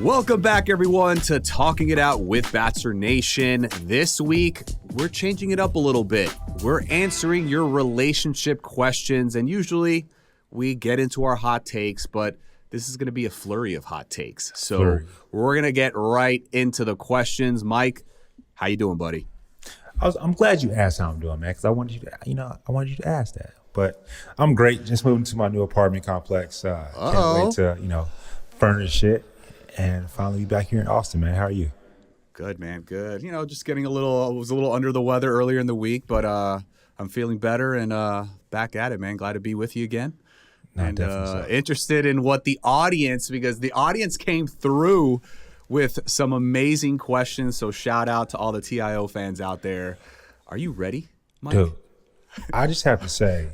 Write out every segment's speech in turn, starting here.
Welcome back, everyone, to Talking It Out with Bachelor Nation. This week, we're changing it up a little bit. We're answering your relationship questions, and usually we get into our hot takes, but this is going to be a flurry of hot takes. So we're going to get right into the questions. Mike, how you doing, buddy? I'm glad you asked how I'm doing, man, because I wanted you to ask that. But I'm great. Just moving to my new apartment complex. Can't wait to, furnish it and finally be back here in Austin, man. How are you? Good, man. Good. Just getting I was a little under the weather earlier in the week, but I'm feeling better and back at it, man. Glad to be with you again. And interested in what the audience, because the audience came through with some amazing questions. So shout out to all the TIO fans out there. Are you ready, Mike? Dude, I just have to say,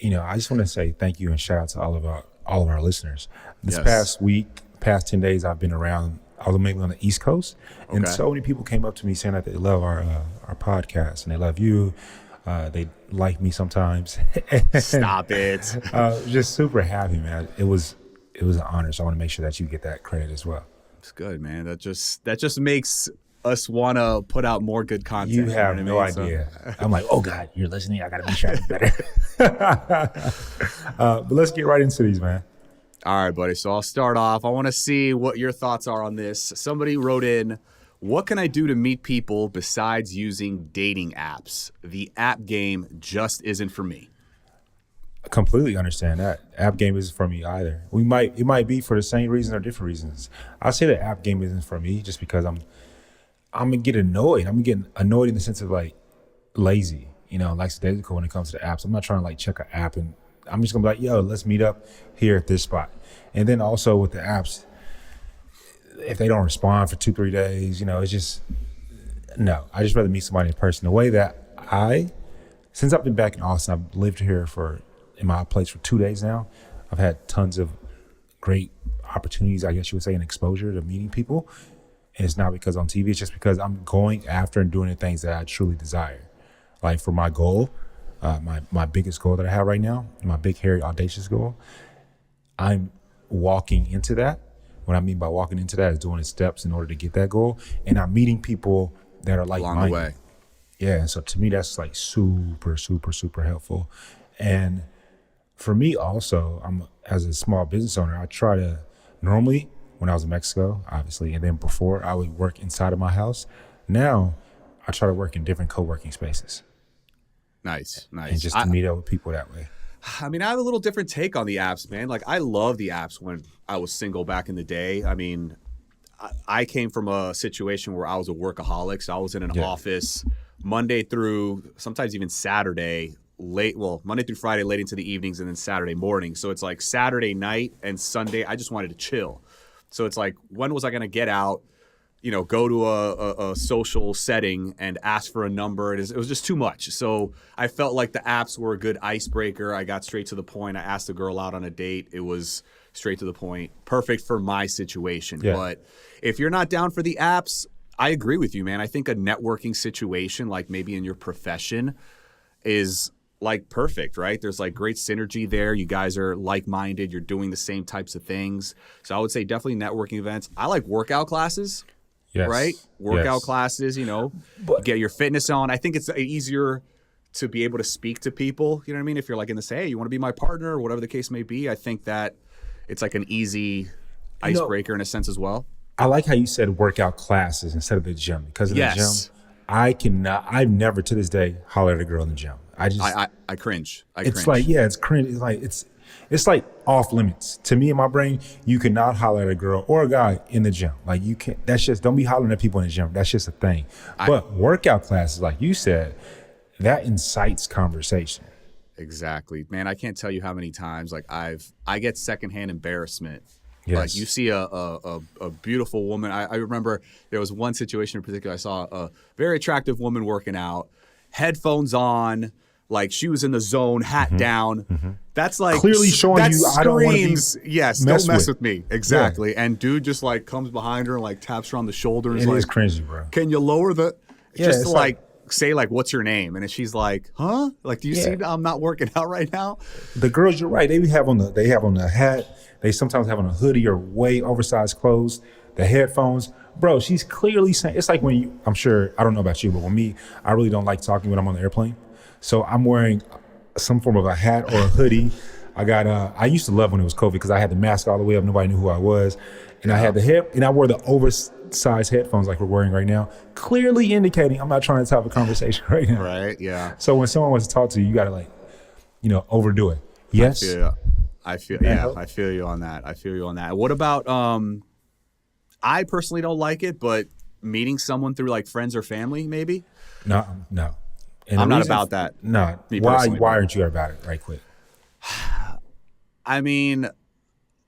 I just want to say thank you and shout out to all of our listeners. This past 10 days, I've been around. I was mainly on the East Coast, and so many people came up to me saying that they love our podcast and they love you. They like me sometimes. Stop it. Just super happy, man. It was an honor. So I want to make sure that you get that credit as well. It's good, man. That just makes us want to put out more good content. You have no idea. So. I'm like, oh God, you're listening. I got to be sure I'm better. But let's get right into these, man. All right, buddy. So I'll start off. I want to see what your thoughts are on this. Somebody wrote in, what can I do to meet people besides using dating apps? The app game just isn't for me. I completely understand that. App game isn't for me either. It might be for the same reason or different reasons. I say the app game isn't for me just because I'm gonna get annoyed. I'm getting annoyed in the sense of like lazy, lackadaisical when it comes to apps. I'm not trying to check an app and I'm just gonna be like, yo, let's meet up here at this spot. And then also with the apps, if they don't respond for 2-3 days, it's just, no. I just rather meet somebody in person. The way that since I've been back in Austin, I've lived here in my place for 2 days now. I've had tons of great opportunities, I guess you would say, and exposure to meeting people. And it's not because on TV, it's just because I'm going after and doing the things that I truly desire. Like for my goal, my biggest goal that I have right now, my big, hairy, audacious goal, I'm walking into that. What I mean by walking into that is doing the steps in order to get that goal. And I'm meeting people that are like-minded. Along the way. Yeah, and so to me, that's like super, super, super helpful. And for me also, as a small business owner, I try to normally, when I was in Mexico, obviously, and then before I would work inside of my house. Now I try to work in different co-working spaces. Nice. And just to meet up with people that way. I mean, I have a little different take on the apps, man. Like, I love the apps when I was single back in the day. I mean, I came from a situation where I was a workaholic. So I was in an office Monday through sometimes even Saturday, Monday through Friday, late into the evenings, and then Saturday morning. So it's like Saturday night and Sunday, I just wanted to chill. So it's like, when was I going to get out, go to a social setting and ask for a number? It was just too much. So I felt like the apps were a good icebreaker. I got straight to the point. I asked the girl out on a date. It was straight to the point. Perfect for my situation. Yeah. But if you're not down for the apps, I agree with you, man. I think a networking situation, like maybe in your profession, is like perfect, right? There's like great synergy there. You guys are like-minded. You're doing the same types of things. So I would say definitely networking events. I like workout classes. Yes. Right? Workout classes, get your fitness on. I think it's easier to be able to speak to people, you know what I mean? If you're like in the say, hey, you want to be my partner or whatever the case may be, I think that it's like an easy icebreaker in a sense as well. I like how you said workout classes instead of the gym. Because in the gym, I've never to this day hollered at a girl in the gym. I cringe. It's like, it's cringe. It's like, it's like off limits to me in my brain. You cannot holler at a girl or a guy in the gym. Like you can't. That's just, don't be hollering at people in the gym. That's just a thing. But workout classes, like you said, that incites conversation. Exactly, man. I can't tell you how many times like I get secondhand embarrassment. Yes. Like you see a beautiful woman. I remember there was one situation in particular. I saw a very attractive woman working out, headphones on. Like she was in the zone, hat down. Mm-hmm. That's like clearly showing that you screams, I don't want to be don't mess with me. Exactly. Yeah. And dude just like comes behind her and like taps her on the shoulder and is like, is cringy, bro. Can you lower the just to like say like, what's your name? And she's like, huh? Like, do you see that I'm not working out right now? The girls, you're right. They have on the hat. They sometimes have on a hoodie or way oversized clothes. the headphones. Bro, she's clearly saying, it's like when you, I'm sure, I don't know about you, but when me, I really don't like talking when I'm on the airplane. So I'm wearing some form of a hat or a hoodie. I used to love when it was COVID because I had the mask all the way up. Nobody knew who I was. And I had and I wore the oversized headphones like we're wearing right now, clearly indicating I'm not trying to have a conversation right now. Right, yeah. So when someone wants to talk to you, you got to like, overdo it. Yes. I feel you on that. What about, I personally don't like it, but meeting someone through like friends or family, maybe? No. And I'm not about that. No. Why aren't you about it right quick? I mean,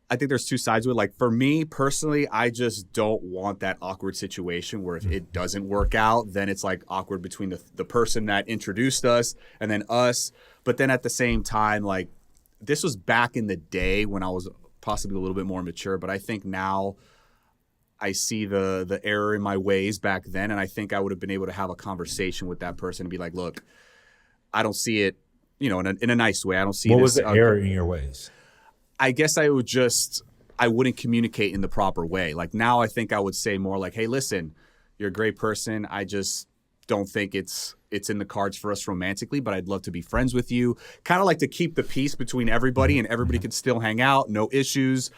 I think there's two sides to it. Like for me personally, I just don't want that awkward situation where if it doesn't work out, then it's like awkward between the person that introduced us and then us. But then at the same time, like this was back in the day when I was possibly a little bit more mature, but I think now I see the error in my ways back then, and I think I would have been able to have a conversation with that person and be like, look, I don't see it, in a nice way. I don't see what was the error in your ways? I guess I wouldn't communicate in the proper way. Like now I think I would say more like, hey, listen, you're a great person. I just don't think it's in the cards for us romantically, but I'd love to be friends with you. Kind of like to keep the peace between everybody and everybody could still hang out, no issues.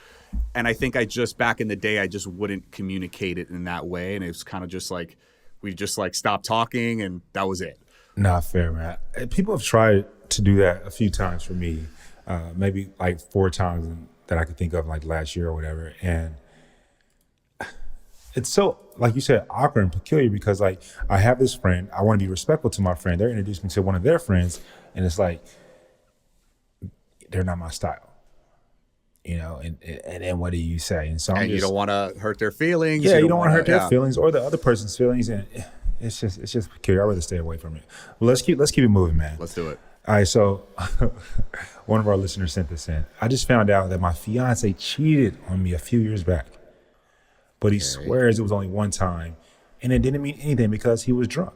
And I think back in the day, I just wouldn't communicate it in that way. And it was kind of just like, we just like stopped talking and that was it. Not fair, man. People have tried to do that a few times for me, maybe like 4 times that I could think of like last year or whatever. And it's so, like you said, awkward and peculiar because like I have this friend, I want to be respectful to my friend. They're introducing me to one of their friends and it's like, they're not my style. And then what do you say? And so you don't want to hurt their feelings. Yeah, you don't want to hurt their feelings or the other person's feelings. And it's just peculiar. I'd rather stay away from it. Well, let's keep it moving, man. Let's do it. All right, so one of our listeners sent this in. I just found out that my fiance cheated on me a few years back, but he swears it was only one time, and it didn't mean anything because he was drunk.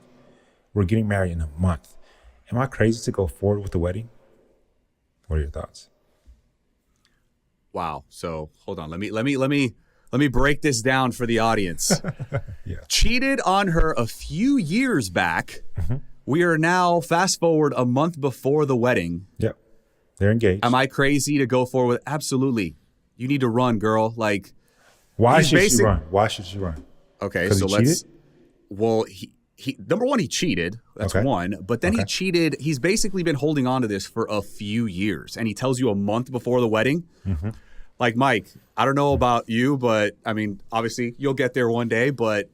We're getting married in a month. Am I crazy to go forward with the wedding? What are your thoughts? Wow. So hold on. Let me break this down for the audience. Yeah. Cheated on her a few years back. Mm-hmm. We are now fast forward a month before the wedding. Yep. They're engaged. Am I crazy to go forward with? Absolutely. You need to run, girl. Like, why should she run? Why should she run? Okay, so let's. Well, he number one, he cheated. That's one. But then he cheated. He's basically been holding on to this for a few years, and he tells you a month before the wedding. Mm-hmm. Like, Mike, I don't know about you, but I mean, obviously you'll get there one day. But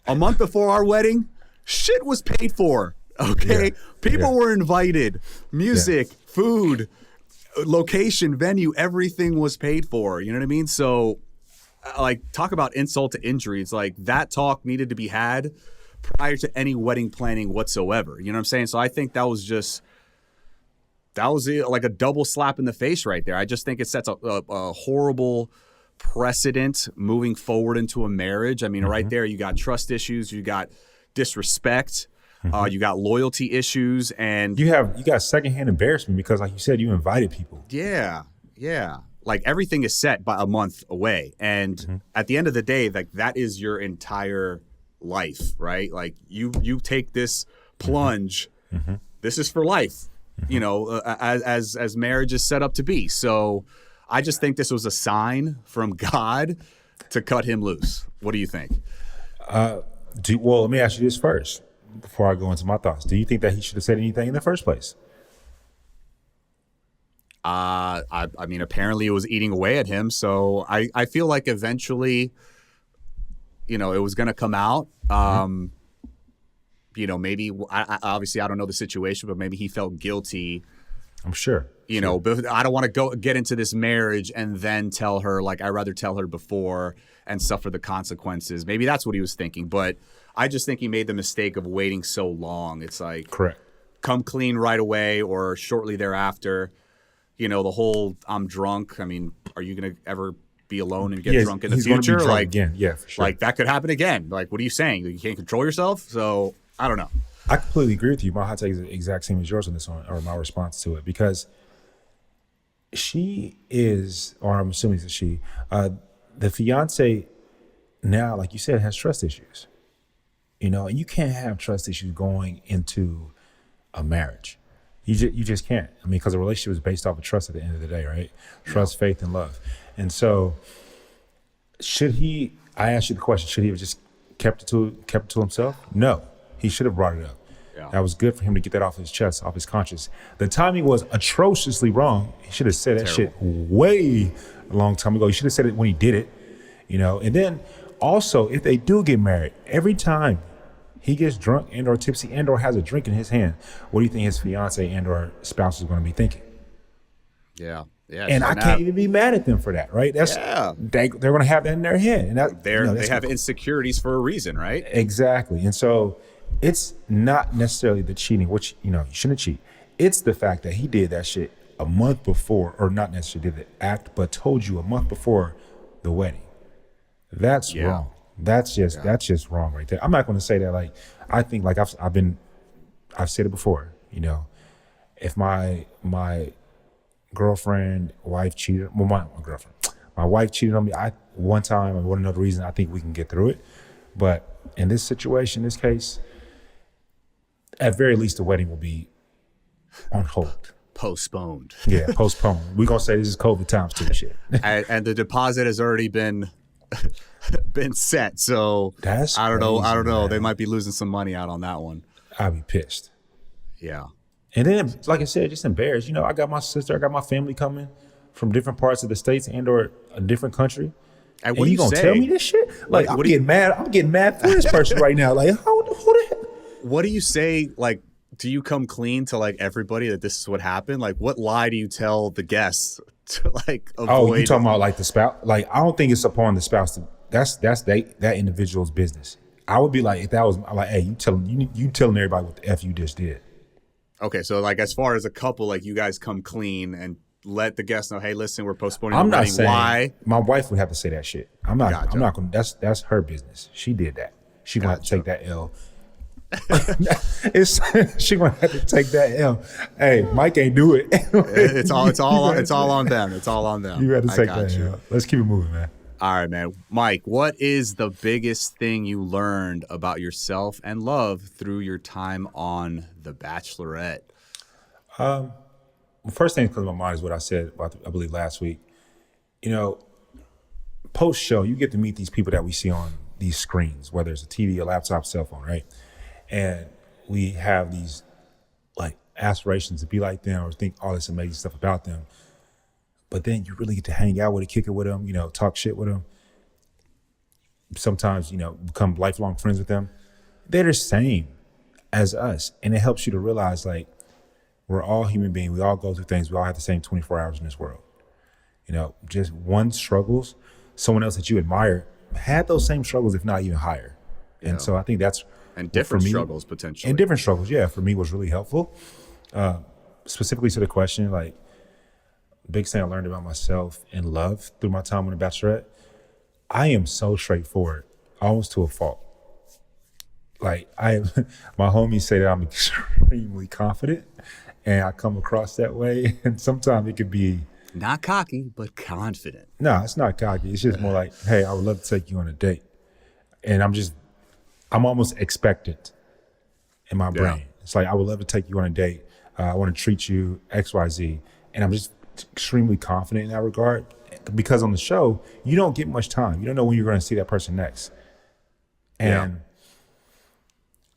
a month before our wedding, shit was paid for. Okay, people were invited, music, food, location, venue, everything was paid for. You know what I mean? So, like, talk about insult to injury. It's like that talk needed to be had prior to any wedding planning whatsoever. You know what I'm saying? So I think that was like a double slap in the face right there. I just think it sets a horrible precedent moving forward into a marriage. I mean, right there, you got trust issues, you got disrespect. You got loyalty issues, and you got secondhand embarrassment because, like you said, you invited people. Yeah. Like everything is set by a month away, and at the end of the day, like that is your entire life, right? Like you take this plunge. This is for life, as marriage is set up to be. So, I just think this was a sign from God to cut him loose. What do you think? Well, let me ask you this first. Before I go into my thoughts, do you think that he should have said anything in the first place? I mean, apparently it was eating away at him. So I feel like eventually, it was going to come out. Maybe obviously I don't know the situation, but maybe he felt guilty. I'm sure. But I don't want to get into this marriage and then tell her, like, I'd rather tell her before and suffer the consequences. Maybe that's what he was thinking. But I just think he made the mistake of waiting so long. It's like, correct. Come clean right away or shortly thereafter. The whole I'm drunk. I mean, are you going to ever be alone and get drunk in the future? Like, again. Yeah, for sure. Like that could happen again. Like, what are you saying? You can't control yourself? So I don't know. I completely agree with you. My hot take is the exact same as yours on this one, or my response to it, because she is, or I'm assuming it's she, the fiance now, like you said, has trust issues. And you can't have trust issues going into a marriage. You just can't. I mean, because a relationship is based off of trust at the end of the day, right? Trust, faith, and love. And so, I asked you the question, should he have just kept it to himself? No, he should have brought it up. Yeah. That was good for him to get that off his chest, off his conscience. The timing was atrociously wrong. He should have said that shit way a long time ago. He should have said it when he did it, And then also, if they do get married, every time he gets drunk and or tipsy and or has a drink in his hand, what do you think his fiance and or spouse is going to be thinking? Yeah. Yeah. And I can't even be mad at them for that, right? They're going to have that in their head. And they have insecurities for a reason, right? Exactly. And so it's not necessarily the cheating, which, you shouldn't cheat. It's the fact that he did that shit a month before, or not necessarily did the act, but told you a month before the wedding. That's wrong. That's just wrong right there. I'm not going to say that. Like, I think, like I've said it before. If my girlfriend, wife cheated. Well, my wife cheated on me. One time, and another reason, I think we can get through it. But in this situation, this case, at very least, the wedding will be on hold. Postponed. Yeah, postponed. We're gonna say this is COVID times too, shit. and the deposit has already been set. So that's I don't crazy, know. Man. They might be losing some money out on that one. I'd be pissed. Yeah. And then, like I said, just embarrassed. I got my sister, I got my family coming from different parts of the states and or a different country. And you gonna tell me this shit? Like, I'm getting mad. I'm getting mad for this person right now. Like, who the hell? What do you say? Like, do you come clean to like everybody that this is what happened? Like, what lie do you tell the guests to like avoid? Oh, you talking about like the spouse? Like, I don't think it's upon the spouse to. That's that individual's business. I would be like, if that was like, hey, you telling everybody what the F you just did. Okay, so like as far as a couple, like you guys come clean and let the guests know, hey, listen, we're postponing. I'm the not wedding. saying Why. My wife would have to say that shit. I'm not. Gotcha. I'm not going. That's her business. She did that. She gonna have to take that L. She gonna have to take that L. Hey, Mike ain't do it. It's all on them. It's all on them. You had to take that L. Let's keep it moving, man. All right, man. Mike, what is the biggest thing you learned about yourself and love through your time on The Bachelorette? The first thing that comes to my mind is what I said about, I believe, last week. Post show, you get to meet these people that we see on these screens, whether it's a TV, a laptop, cell phone, right? And we have these like aspirations to be like them or think all this amazing stuff about them. But then you really get to hang out with it, kick it with them, talk shit with them. Sometimes, become lifelong friends with them. They're the same as us. And it helps you to realize, like, we're all human beings. We all go through things. We all have the same 24 hours in this world. Just one struggles. Someone else that you admire had those same struggles, if not even higher. Yeah. And so I think that's... And different struggles, potentially. And different struggles, yeah, for me was really helpful. Specifically to the question, like, the biggest thing I learned about myself and love through my time on The Bachelorette, I am so straightforward, almost to a fault. Like, my homies say that I'm extremely confident, and I come across that way. And sometimes it could be... Not cocky, but confident. No, it's not cocky. It's just more like, hey, I would love to take you on a date. And I'm almost expectant in my brain. It's like, I would love to take you on a date. I want to treat you X, Y, Z. And I'm just extremely confident in that regard, because on the show, you don't get much time. You don't know when you're going to see that person next. And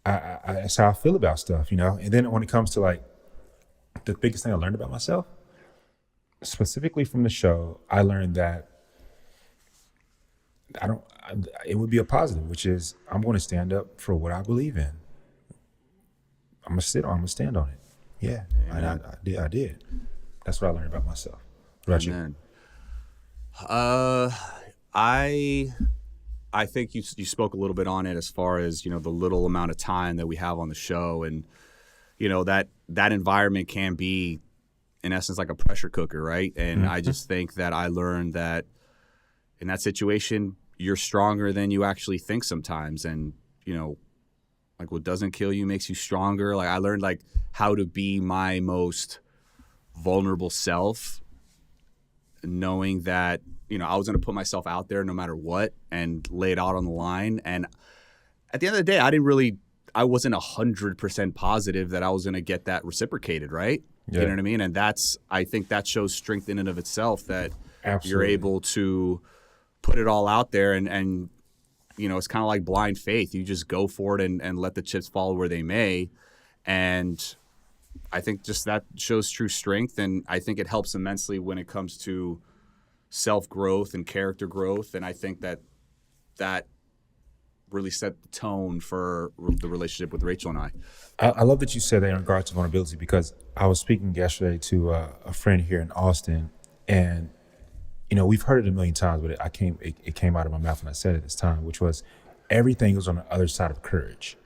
that's how I feel about stuff, And then when it comes to like the biggest thing I learned about myself, specifically from the show, I learned that it would be a positive, which is I'm going to stand up for what I believe in. I'm going to stand on it. Yeah. I did. That's what I learned about myself. What about you? I think you spoke a little bit on it as far as, the little amount of time that we have on the show. And, that environment can be, in essence, like a pressure cooker, right? And I just think that I learned that in that situation, you're stronger than you actually think sometimes. And, like what doesn't kill you makes you stronger. Like I learned like how to be my most vulnerable self, knowing that I was going to put myself out there no matter what and lay it out on the line. And at the end of the day, I wasn't 100% positive that I was going to get that reciprocated, right? Yeah. You know what I mean? And I think that shows strength in and of itself, that you're able to put it all out there and it's kind of like blind faith. You just go for it and let the chips fall where they may. And I think just that shows true strength. And I think it helps immensely when it comes to self-growth and character growth. And I think that really set the tone for the relationship with Rachel and I. I love that you said that in regards to vulnerability, because I was speaking yesterday to a friend here in Austin, and we've heard it a million times, but it came out of my mouth when I said it this time, which was everything is on the other side of courage,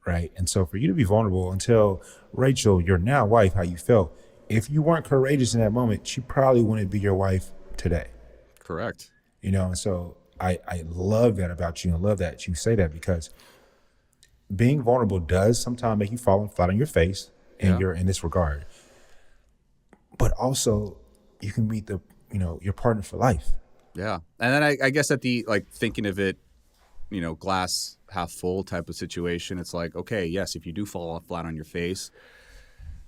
right? And so for you to be vulnerable and tell Rachel, your now wife, how you felt, if you weren't courageous in that moment, she probably wouldn't be your wife today. Correct. And so I love that about you, and love that you say that, because being vulnerable does sometimes make you fall flat on your face and you're in this regard. But also you can meet your partner for life. Yeah. And then I guess at the, thinking of it, glass half full type of situation, it's like, okay, yes, if you do fall flat on your face,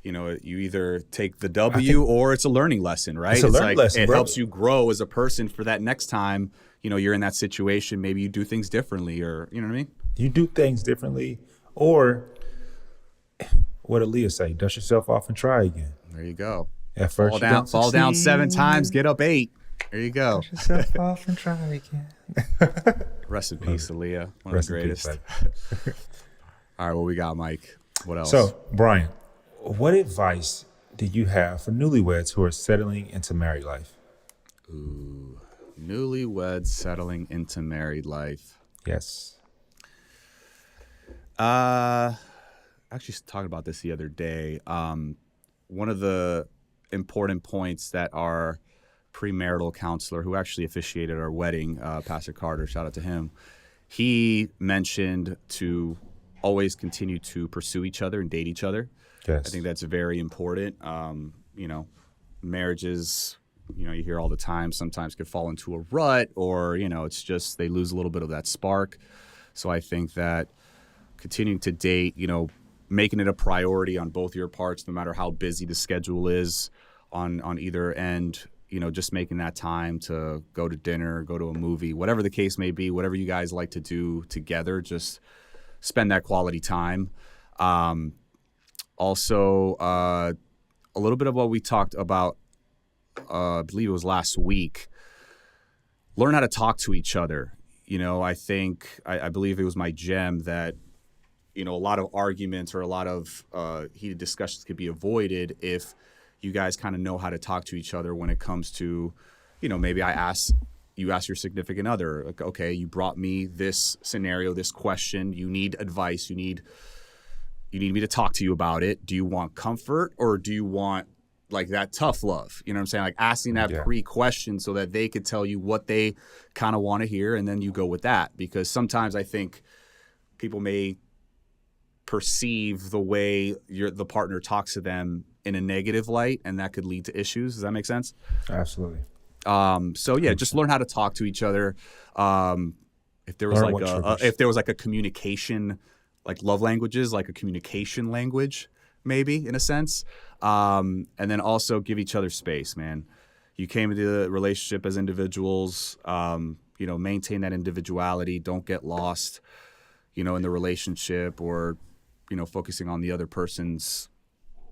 you either take the W or it's a learning lesson, right? It's a learning lesson. It helps you grow as a person for that next time, you're in that situation. Maybe you do things differently, or, you know what I mean? You do things differently, or what did Leah say? Dust yourself off and try again. There you go. At first, fall down 7 times, get up 8. There you go. Dust yourself off and try again. Rest in peace, Aaliyah. One of the greatest. All right, what we got, Mike? What else? So, Bryan, what advice do you have for newlyweds who are settling into married life? Ooh, newlyweds settling into married life. Yes. Actually talking about this the other day. One of the important points that our premarital counselor, who actually officiated our wedding, Pastor Carter, shout out to him, he mentioned to always continue to pursue each other and date each other. Yes. I think that's very important. Marriages, you hear all the time, sometimes could fall into a rut, or, it's just they lose a little bit of that spark. So I think that continuing to date, making it a priority on both your parts, no matter how busy the schedule is on either end, just making that time to go to dinner, go to a movie, whatever the case may be, whatever you guys like to do together, just spend that quality time. Also, a little bit of what we talked about, I believe it was last week, learn how to talk to each other. I believe it was my gem that, a lot of arguments or a lot of heated discussions could be avoided if you guys kind of know how to talk to each other when it comes to, maybe you ask your significant other, like, okay, you brought me this scenario, this question, you need advice, you need me to talk to you about it. Do you want comfort, or do you want that tough love? You know what I'm saying? Asking that pre-question so that they could tell you what they kind of want to hear, and then you go with that. Because sometimes I think people may perceive the way the partner talks to them in a negative light, and that could lead to issues. Does that make sense? Absolutely. So yeah, just learn how to talk to each other. If there was a communication, love languages, a communication language, maybe in a sense. And then also give each other space, man. You came into the relationship as individuals, maintain that individuality. Don't get lost, in the relationship, or, focusing on the other person's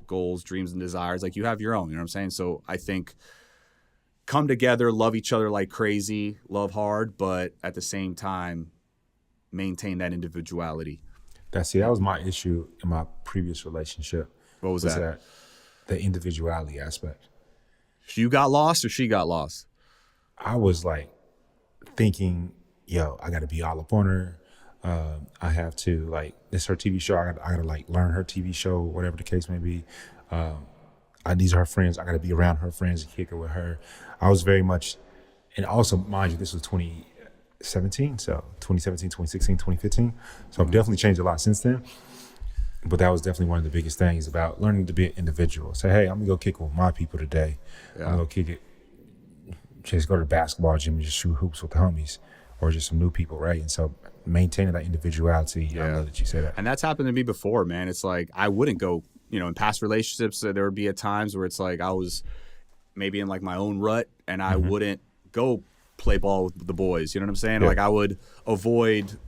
goals, dreams, and desires. You have your own, you know what I'm saying? So I think come together, love each other like crazy, love hard, but at the same time, maintain that individuality. That was my issue in my previous relationship. What was that? The individuality aspect. You got lost, or she got lost? I was thinking, I got to be all up on her. I have to this is her TV show. I got to learn her TV show, whatever the case may be. These are her friends. I got to be around her friends and kick it with her. I was very much, and also mind you, this was 2017, so 2017, 2016, 2015. So I've definitely changed a lot since then. But that was definitely one of the biggest things about learning to be an individual. Say, hey, I'm gonna go kick it with my people today. Yeah. I'm gonna go kick it. just go to the basketball gym and just shoot hoops with the homies or just some new people, right? And so maintaining that individuality, I love that you say that. And that's happened to me before, man. It's like I wouldn't go, in past relationships, there would be at times where it's like I was maybe in like my own rut and I wouldn't go play ball with the boys. You know what I'm saying? Yeah. Like I would avoid,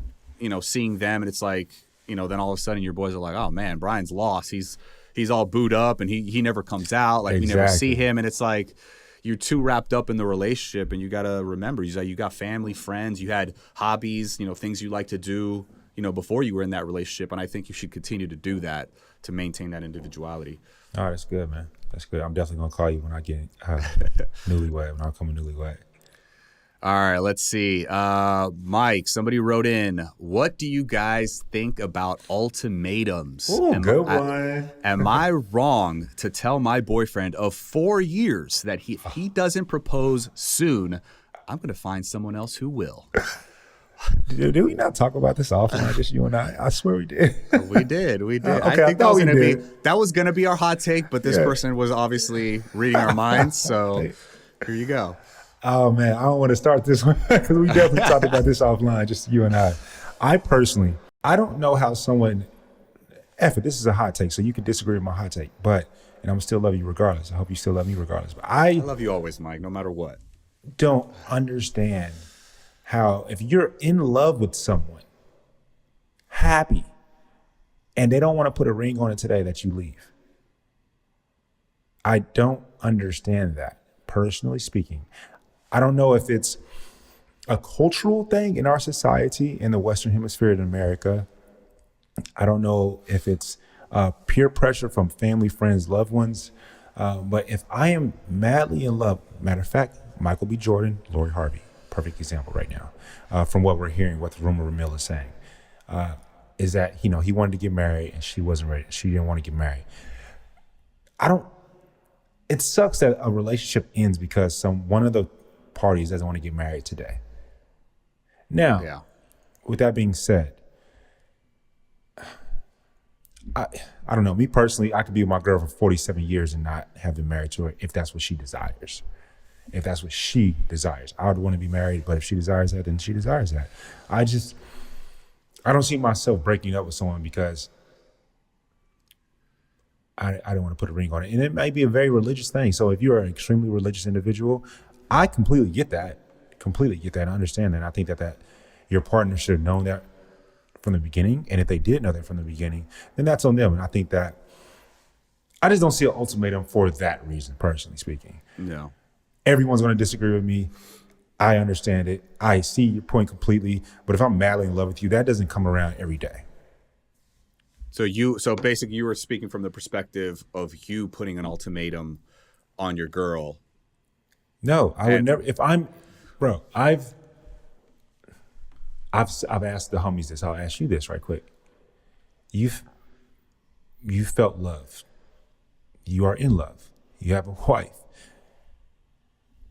seeing them, and it's like, then all of a sudden your boys are like, oh man, Bryan's lost. He's all booed up and he never comes out. Like we never see him. And it's like you're too wrapped up in the relationship, and you got to remember, you got family, friends, you had hobbies, things you like to do, before you were in that relationship. And I think you should continue to do that to maintain that individuality. Oh, that's good, man. That's good. I'm definitely going to call you when I get newlywed, when I become a newlywed. All right, let's see. Mike, somebody wrote in, what do you guys think about ultimatums? Ooh, good one. Am I wrong to tell my boyfriend of 4 years that if he doesn't propose soon, I'm going to find someone else who will? Did we not talk about this offline, just you and I? I swear we did. We did. Okay, I think thought that was gonna be our hot take, but this person was obviously reading our minds. So here you go. Oh man, I don't want to start this one because we definitely talked about this offline, just you and I. I personally, I don't know how someone. This is a hot take, so you can disagree with my hot take, and I'm gonna still love you regardless. I hope you still love me regardless. But I love you always, Mike, no matter what. Don't understand how if you're in love with someone, happy, and they don't want to put a ring on it today, that you leave. I don't understand that, personally speaking. I don't know if it's a cultural thing in our society, in the Western Hemisphere in America. I don't know if it's peer pressure from family, friends, loved ones. But if I am madly in love, matter of fact, Michael B. Jordan, Lori Harvey, perfect example right now, from what we're hearing, what the rumor mill is saying, is that, he wanted to get married and she wasn't ready. She didn't want to get married. It sucks that a relationship ends because one of the parties doesn't want to get married today. Now, with that being said, I don't know. Me personally, I could be with my girl for 47 years and not have been married to her if that's what she desires. If that's what she desires. I would want to be married, but if she desires that, then she desires that. I don't see myself breaking up with someone because I don't want to put a ring on it. And it might be a very religious thing. So if you're an extremely religious individual, I completely get that. I understand that. I think that your partner should have known that from the beginning. And if they did know that from the beginning, then that's on them. And I think that I just don't see an ultimatum for that reason, personally speaking. No. Everyone's going to disagree with me. I understand it. I see your point completely. But if I'm madly in love with you, that doesn't come around every day. So basically you were speaking from the perspective of you putting an ultimatum on your girl. No, I would never. If I'm, bro, I've asked the homies this. I'll ask you this right quick. You felt love. You are in love. You have a wife.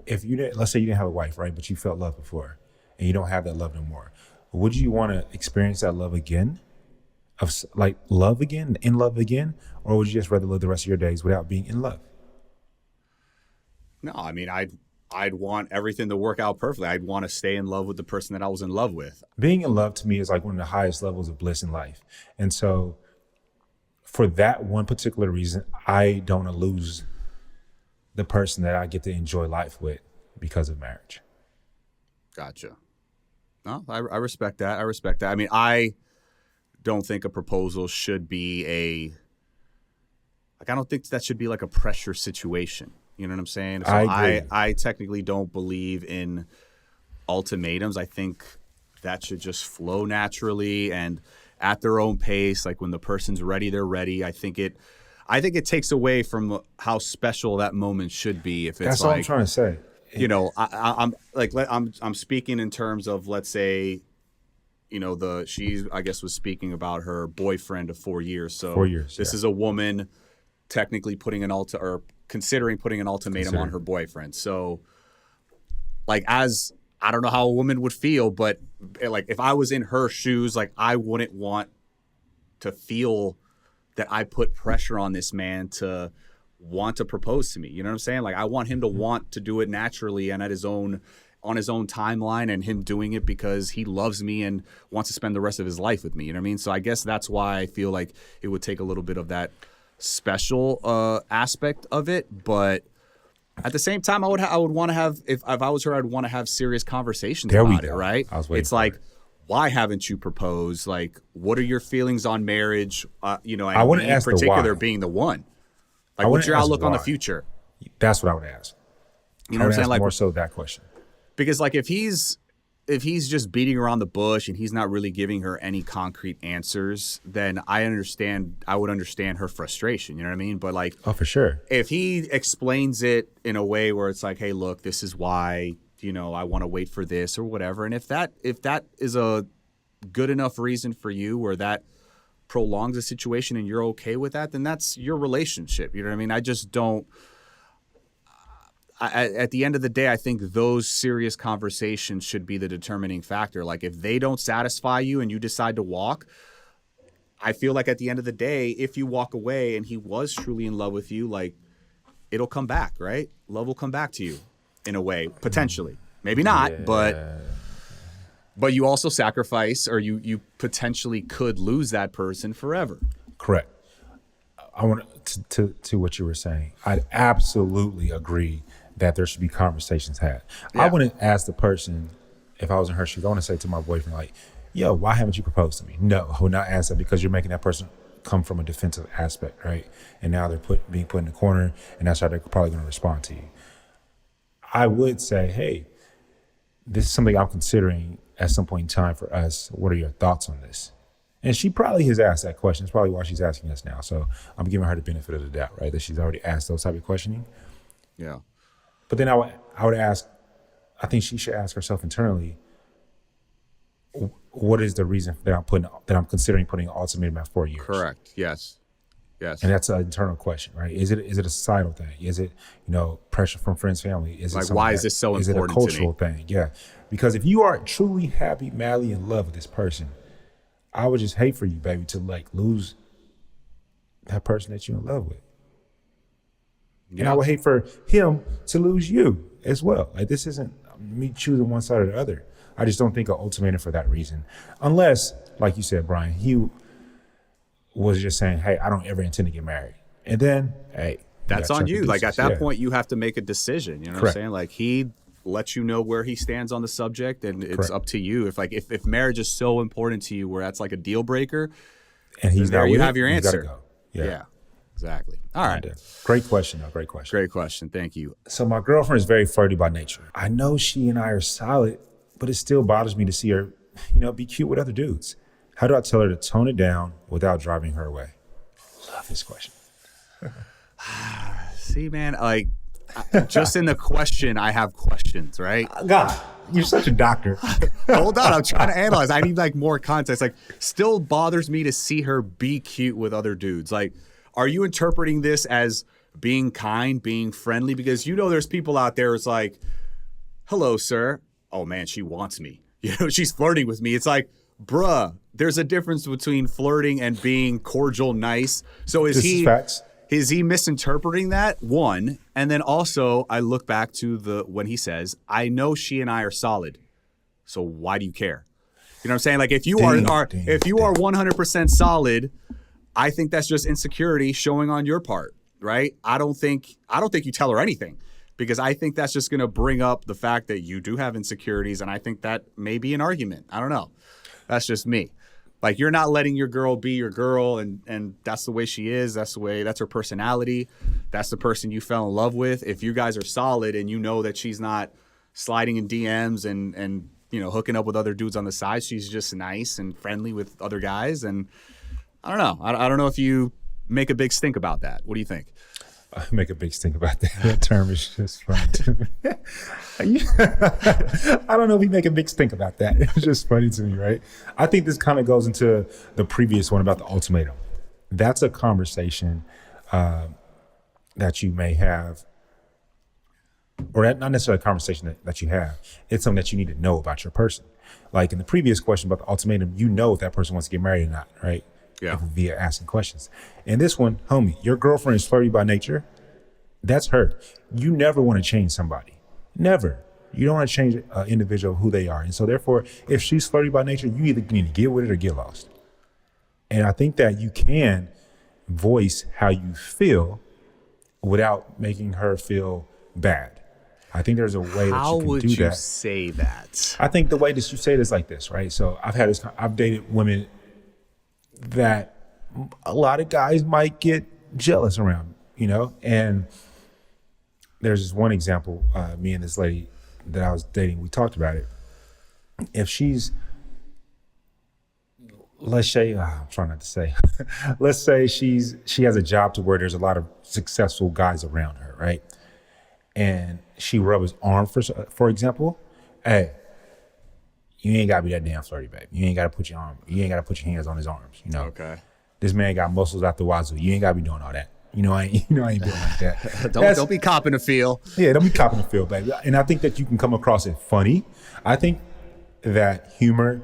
If you didn't, let's say you didn't have a wife, right? But you felt love before, and you don't have that love no more. Would you want to experience that love again? Love again, in love again? Or would you just rather live the rest of your days without being in love? No, I mean, I'd want everything to work out perfectly. I'd want to stay in love with the person that I was in love with. Being in love to me is like one of the highest levels of bliss in life. And so for that one particular reason, I don't want to lose the person that I get to enjoy life with because of marriage. Gotcha. No, I respect that. I mean, I don't think a proposal should be I don't think that should be like a pressure situation. You know what I'm saying? So I agree. I technically don't believe in ultimatums. I think that should just flow naturally and at their own pace. Like when the person's ready, they're ready. I think it takes away from how special that moment should be. If it's that's what I'm trying to say. I'm speaking in terms of, let's say, she I guess was speaking about her boyfriend of 4 years. So 4 years. This is a woman technically considering putting an ultimatum on her boyfriend. So I don't know how a woman would feel, but if I was in her shoes, I wouldn't want to feel that I put pressure on this man to want to propose to me. You know what I'm saying? Like I want him to want to do it naturally and on his own timeline, and him doing it because he loves me and wants to spend the rest of his life with me. You know what I mean? So I guess that's why I feel like it would take a little bit of that special aspect of it. But at the same time, I would want to have, if I was her, I'd want to have serious conversations about it, right? It's like, why haven't you proposed? Like, what are your feelings on marriage? And I wouldn't ask in particular the why. being the one. Like, what's your outlook on the future? That's what I would ask. You know what I'm saying? Like, more so that question. Because like if he's just beating around the bush and he's not really giving her any concrete answers, then I would understand her frustration. You know what I mean? But like, oh, for sure. If he explains it in a way where it's like, hey, look, this is why, I want to wait for this or whatever. And if that is a good enough reason for you where that prolongs the situation and you're okay with that, then that's your relationship. You know what I mean? I just don't. At the end of the day, I think those serious conversations should be the determining factor. Like if they don't satisfy you and you decide to walk, I feel like at the end of the day, if you walk away and he was truly in love with you, like it'll come back, right? Love will come back to you in a way, potentially. Maybe not, but you also sacrifice, or you potentially could lose that person forever. Correct. I want to what you were saying. I'd absolutely agree that there should be conversations had. Yeah. I wouldn't ask the person, if I was in her shoes, I want to say to my boyfriend, like, yo, why haven't you proposed to me? No, I would not ask that, because you're making that person come from a defensive aspect, right? And now they're being put in the corner, and that's how they're probably going to respond to you. I would say, hey, this is something I'm considering at some point in time for us. What are your thoughts on this? And she probably has asked that question. It's probably why she's asking us now. So I'm giving her the benefit of the doubt, right? That she's already asked those type of questioning. Yeah. But then I would ask, I think she should ask herself internally, what is the reason that I'm considering putting an ultimatum at 4 years? Correct. Yes. And that's an internal question, right? Is it a societal thing? Is it, pressure from friends, family? Is it like, why is this so important to me? Is it a cultural thing? Yeah. Because if you are truly happy, madly in love with this person, I would just hate for you, baby, to like lose that person that you're in love with. Yeah. And I would hate for him to lose you as well. Like, this isn't me choosing one side or the other. I just don't think an ultimatum for that reason. Unless, like you said, Bryan, he was just saying, hey, I don't ever intend to get married. And then, hey. That's on you. Like, at that point, you have to make a decision. You know what I'm saying? Like, he lets you know where he stands on the subject, and it's up to you. If marriage is so important to you where that's like a deal breaker, and he's there, you have your answer. Go. Yeah. Exactly. All right. Great question, though. Great question. Great question. Thank you. So my girlfriend is very flirty by nature. I know she and I are solid, but it still bothers me to see her, be cute with other dudes. How do I tell her to tone it down without driving her away? Love this question. See, man, like just in the question, I have questions, right? God, you're such a doctor. Hold on, I'm trying to analyze. I need like more context. Like, still bothers me to see her be cute with other dudes. Like, are you interpreting this as being kind, being friendly? Because there's people out there. It's like, hello, sir. Oh man, she wants me. She's flirting with me. It's like, bruh, there's a difference between flirting and being cordial, nice. So is he misinterpreting that? One, and then also I look back to when he says, I know she and I are solid, so why do you care? You know what I'm saying? Like, if you are 100% solid, I think that's just insecurity showing on your part, right? I don't think you tell her anything, because I think that's just going to bring up the fact that you do have insecurities, and I think that may be an argument. I don't know. That's just me. Like, you're not letting your girl be your girl, and that's the way she is. That's her personality. That's the person you fell in love with. If you guys are solid and you know that she's not sliding in DMs and hooking up with other dudes on the side, she's just nice and friendly with other guys, and I don't know. I don't know if you make a big stink about that. What do you think? I make a big stink about that. That term is just funny to me. I don't know if we make a big stink about that. It's just funny to me, right? I think this kind of goes into the previous one about the ultimatum. That's a conversation that you may have, or not necessarily a conversation that you have. It's something that you need to know about your person. Like in the previous question about the ultimatum, if that person wants to get married or not, right? Yeah. Via asking questions. And this one, homie, your girlfriend is flirty by nature. That's her. You never want to change somebody. Never. You don't want to change an individual who they are. And so therefore, if she's flirty by nature, you either need to get with it or get lost. And I think that you can voice how you feel without making her feel bad. I think there's a way that you can do that. How would you say that? I think the way that you say it is like this, right? So I've dated women that a lot of guys might get jealous around, and there's this one example, me and this lady that I was dating, we talked about it. If she's, let's say, I'm trying not to say, let's say she has a job to where there's a lot of successful guys around her, right? And she rubs his arm, for example. Hey, you ain't gotta be that damn flirty, babe. You ain't gotta put your hands on his arms. Okay. This man got muscles out the wazoo. You ain't gotta be doing all that. I ain't doing like that. Don't be copping a feel. Yeah, don't be copping a feel, baby. And I think that you can come across it funny. I think that humor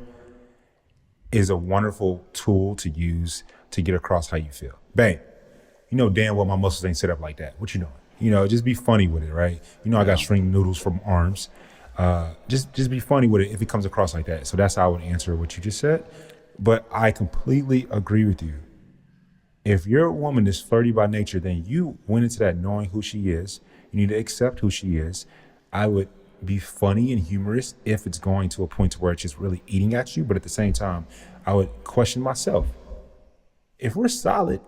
is a wonderful tool to use to get across how you feel. Babe, damn well my muscles ain't set up like that. What you doing? Just be funny with it, right? I got string noodles from arms. Just be funny with it if it comes across like that. So that's how I would answer what you just said. But I completely agree with you. If your woman is flirty by nature, then you went into that knowing who she is. You need to accept who she is. I would be funny and humorous if it's going to a point to where it's just really eating at you. But at the same time, I would question myself. If we're solid,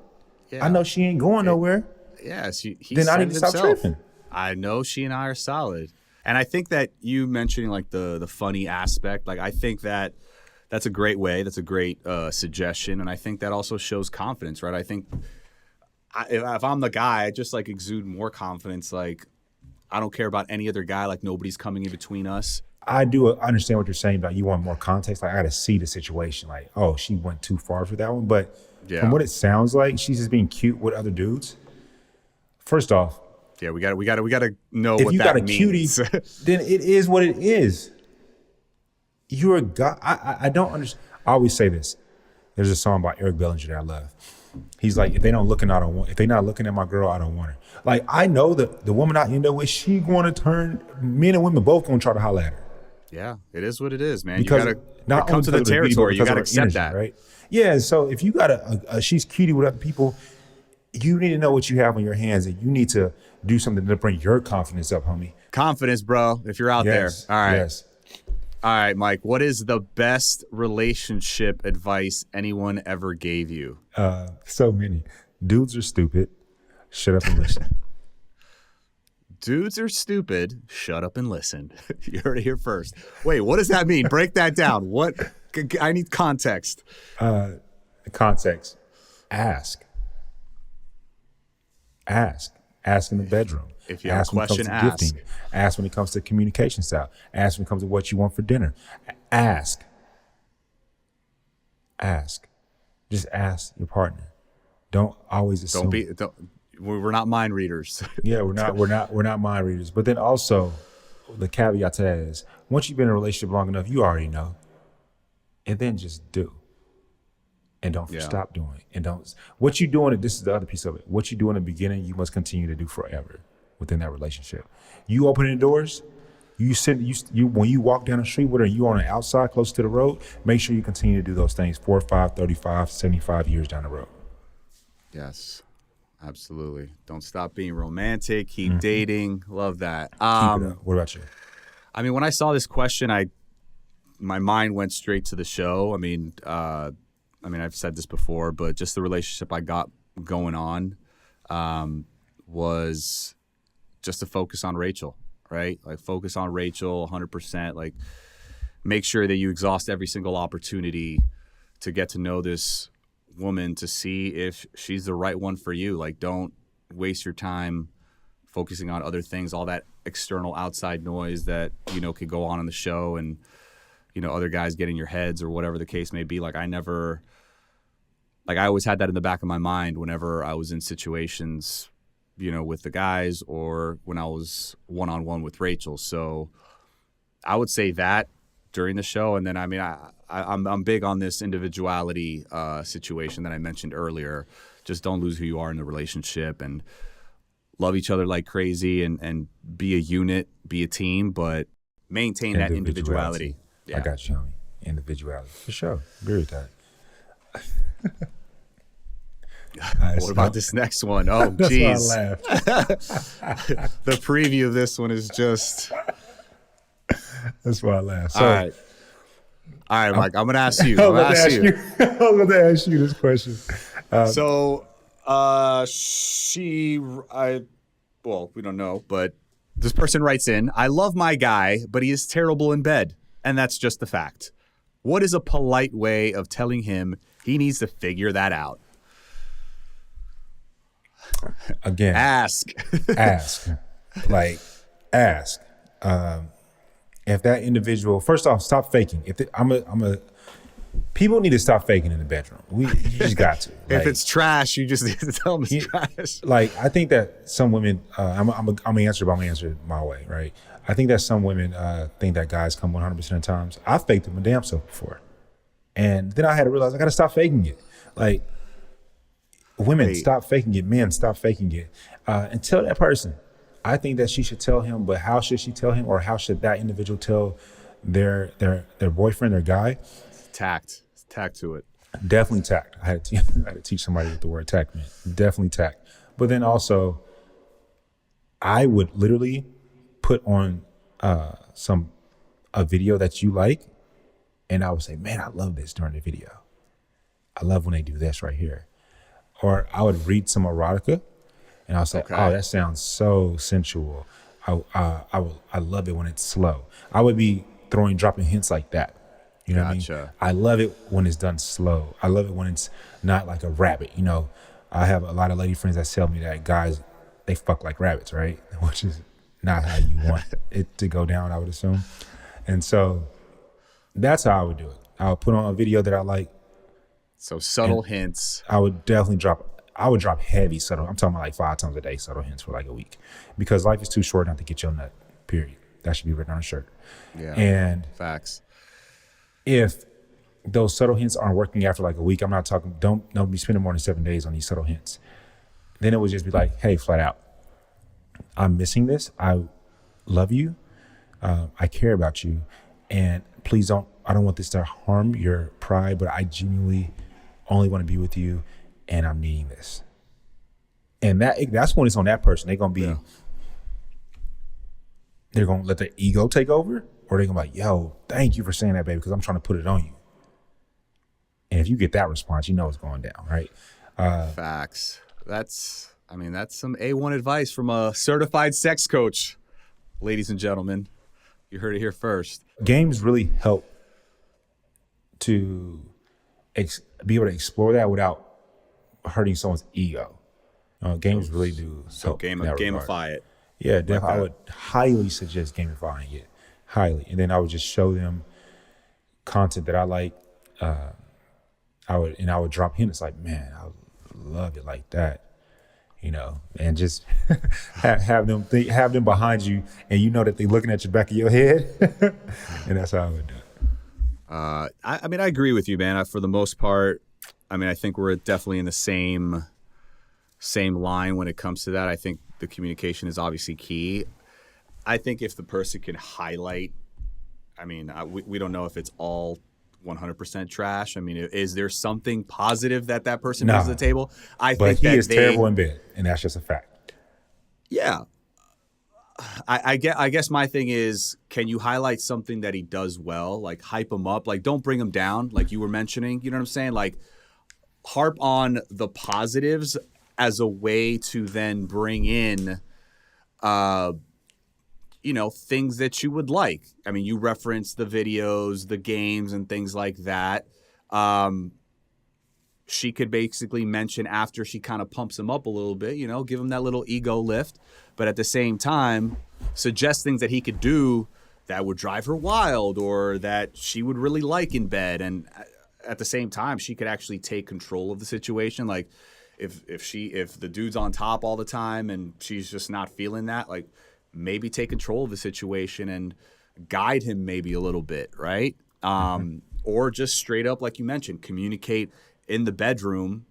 I know she ain't going nowhere. Yes, he then I need to stop tripping. I know she and I are solid. And I think that you mentioning like the funny aspect, like I think that's a great way. That's a great suggestion. And I think that also shows confidence, right? I think if I'm the guy, I just like exude more confidence. Like I don't care about any other guy. Like nobody's coming in between us. I do understand what you're saying about you want more context. Like I got to see the situation. Like, oh, she went too far for that one. But from what it sounds like, she's just being cute with other dudes. First off, we got to know if what you that got a means. cutie, then it is what it is. You're a guy. I don't understand. I always say this. There's a song by Eric Bellinger that I love. He's like, if they're not looking at my girl, I don't want her. Like I know that the woman I end up with, she going to turn. Men and women both going to try to holler at her. Yeah, it is what it is, man. Because you got to come to the territory. You got to accept that, right? Yeah. So if you got she's cutie with other people. You need to know what you have on your hands, and you need to do something to bring your confidence up, homie. Confidence, bro, if you're out there. All right. Yes. All right, Mike, what is the best relationship advice anyone ever gave you? So many. Dudes are stupid. Shut up and listen. Dudes are stupid. Shut up and listen. You heard it here first. Wait, what does that mean? Break that down. What? I need context. Context. Ask in the bedroom. If you have a question, ask. Gifting. Ask when it comes to communication style. Ask when it comes to what you want for dinner. Ask. Just ask your partner. Don't always assume. We're not mind readers. Yeah, we're not mind readers. But then also, the caveat to that is, once you've been in a relationship long enough, you already know. And then just do. And don't stop doing. And don't. What you doing? This is the other piece of it. What you do in the beginning, you must continue to do forever within that relationship. You opening doors. You when you walk down the street with her, you on the outside close to the road. Make sure you continue to do those things 4, 5, 35, 75 years down the road. Yes, absolutely. Don't stop being romantic. Keep dating. Love that. Keep it up. What about you? I mean, when I saw this question, my mind went straight to the show. I mean, I've said this before, but just the relationship I got going on was just to focus on Rachel, right? Like focus on Rachel 100%. Like make sure that you exhaust every single opportunity to get to know this woman, to see if she's the right one for you. Like don't waste your time focusing on other things, all that external outside noise that, could go on in the show and, other guys getting your heads or whatever the case may be. Like I always had that in the back of my mind whenever I was in situations, with the guys or when I was one-on-one with Rachel. So I would say that during the show. And then, I'm big on this individuality situation that I mentioned earlier. Just don't lose who you are in the relationship and love each other like crazy and be a unit, be a team, but maintain that individuality. Yeah. I got you, homie. Individuality. For sure. Agree with that. What about this next one? Oh, geez. That's why I laughed. The preview of this one is just... That's why I laughed. So, All right, Mike, I'm going to ask you. I'm going to ask you this question. Well, we don't know, but this person writes in, I love my guy, but he is terrible in bed. And that's just the fact. What is a polite way of telling him he needs to figure that out? Again, ask. Like, ask. If that individual, first off, stop faking. People need to stop faking in the bedroom. You just got to. If it's trash, you just need to tell them it's trash. Like, I think that some women, I'm gonna answer, but I'm gonna answer it my way, right? I think that some women think that guys come 100% of the times. I faked it my damn self before, and then I had to realize I got to stop faking it. Like, women, stop faking it. Men, stop faking it. And tell that person. I think that she should tell him, but how should she tell him, or how should that individual tell their boyfriend or guy? Tact to it. Definitely tact. I had to teach somebody what the word tact meant. Definitely tact. But then also, I would literally put on a video that you like, and I would say, man, I love this during the video. I love when they do this right here. Or I would read some erotica, and I'll say, oh, that sounds so sensual. I love it when it's slow. I would be dropping hints like that. You know what I mean? I love it when it's done slow. I love it when it's not like a rabbit. You know, I have a lot of lady friends that tell me that guys, they fuck like rabbits, right? Which is not how you want it to go down, I would assume. And so that's how I would do it. I would put on a video that I like. So subtle hints. I would drop heavy subtle. I'm talking about like 5 times a day subtle hints for like a week, because life is too short not to get your nut, period. That should be written on a shirt. Yeah. And facts. If those subtle hints aren't working after like a week, I'm not talking, don't be spending more than 7 days on these subtle hints. Then it would just be like, hey, flat out, I'm missing this. I love you. I care about you. And please I don't want this to harm your pride, but I genuinely only want to be with you, and I'm needing this. And that's when it's on that person. They're going to be, they're going to let their ego take over, or they're going to be like, yo, thank you for saying that, baby, because I'm trying to put it on you. And if you get that response, you know it's going down, right? Facts. That's some A1 advice from a certified sex coach, ladies and gentlemen. You heard it here first. Games really help to be able to explore that without hurting someone's ego. Games really do. So gamify it. Yeah, definitely. I would highly suggest gamifying it. Highly. And then I would just show them content that I like. I would drop hints like, man, I love it like that. You know, and just have them behind you, and you know that they're looking at the back of your head, and that's how I would do it. I agree with you, man. For the most part, I think we're definitely in the same line when it comes to that. I think the communication is obviously key. I think if the person can highlight, we don't know if it's all 100% trash. Is there something positive that person brings to the table? But he is terrible in bed, and that's just a fact. Yeah. I guess my thing is, can you highlight something that he does well? Like, hype him up. Like, don't bring him down, like you were mentioning. You know what I'm saying? Like, harp on the positives as a way to then bring in things that you would like. You reference the videos, the games, and things like that. She could basically mention after she kind of pumps him up a little bit, give him that little ego lift. But at the same time, suggest things that he could do that would drive her wild or that she would really like in bed. And at the same time, she could actually take control of the situation. Like, if the dude's on top all the time and she's just not feeling that, like, maybe take control of the situation and guide him maybe a little bit, right? Or just straight up, like you mentioned, communicate in the bedroom,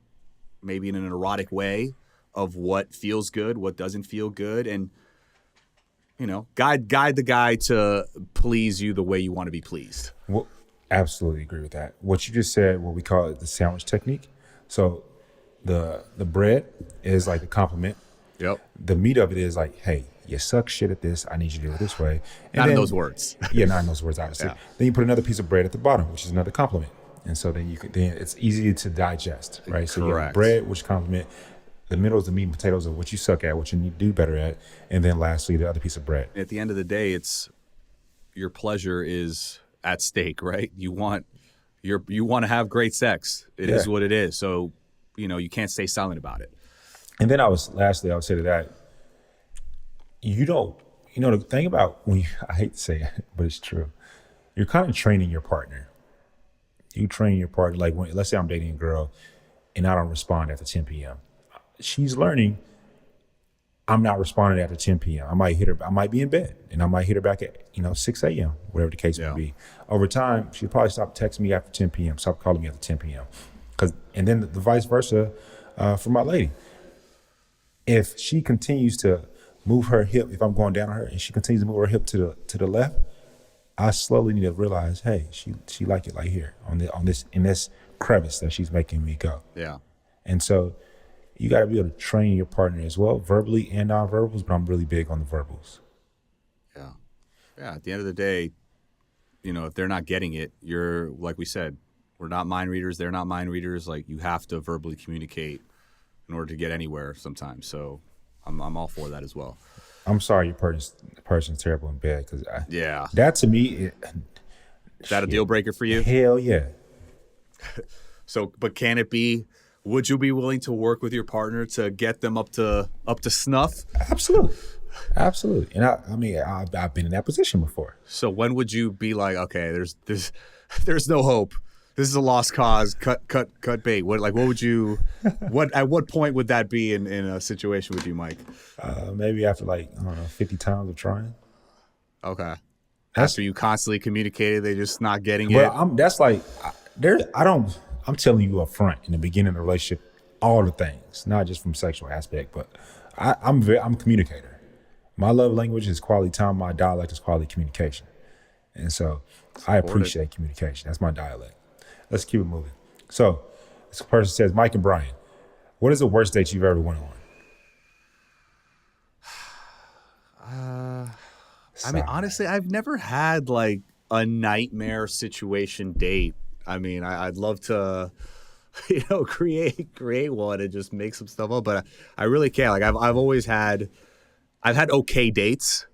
maybe in an erotic way, of what feels good, what doesn't feel good, and guide the guy to please you the way you want to be pleased. Well, absolutely agree with that. What you just said, what we call it the sandwich technique. So the bread is like a compliment. Yep. The meat of it is like, hey, you suck shit at this. I need you to do it this way. And Not then, in those words. Yeah, not in those words, obviously. Yeah. Then you put another piece of bread at the bottom, which is another compliment. And so then then it's easy to digest, right? So you have bread, which compliment. The middle is the meat and potatoes of what you suck at, what you need to do better at. And then lastly, the other piece of bread. At the end of the day, it's your pleasure is at stake, right? You want to have great sex. It is what it is. So, you can't stay silent about it. And then I would say to that, the thing about I hate to say it, but it's true. You're kind of training your partner. You train your partner, like let's say I'm dating a girl and I don't respond after 10 p.m. She's learning I'm not responding after 10 p.m. I might be in bed and I might hit her back at, 6 a.m., whatever the case may be. Over time, she'll probably stop texting me after 10 p.m., stop calling me after 10 p.m. And then the vice versa for my lady. If she continues to move her hip, if I'm going down on her and she continues to move her hip to the left, I slowly need to realize, hey, she like it like here in this crevice that she's making me go. Yeah. And so you got to be able to train your partner as well, verbally and non-verbals, but I'm really big on the verbals. Yeah. Yeah. At the end of the day, if they're not getting it, you're, like we said, we're not mind readers. They're not mind readers. Like, you have to verbally communicate in order to get anywhere sometimes. So I'm all for that as well. I'm sorry your person's terrible in bed, because that to me, is that a deal breaker for you? Hell yeah. So, but can it be? Would you be willing to work with your partner to get them up to snuff? Absolutely. And I've been in that position before. So when would you be like, okay, there's no hope. This is a lost cause. Cut bait. What would you? At what point would that be in a situation with you, Mike? Maybe after 50 times of trying. Okay. After you constantly communicated, they just not getting it. Well, I'm telling you up front in the beginning of the relationship, all the things, not just from sexual aspect, but I'm a communicator. My love language is quality time. My dialect is quality communication. And so I appreciate communication. That's my dialect. Let's keep it moving. So this person says, Mike and Bryan, what is the worst date you've ever went on? Honestly, I've never had a nightmare situation date. I'd love to, create one and just make some stuff up, but I really can't. I've always had okay dates.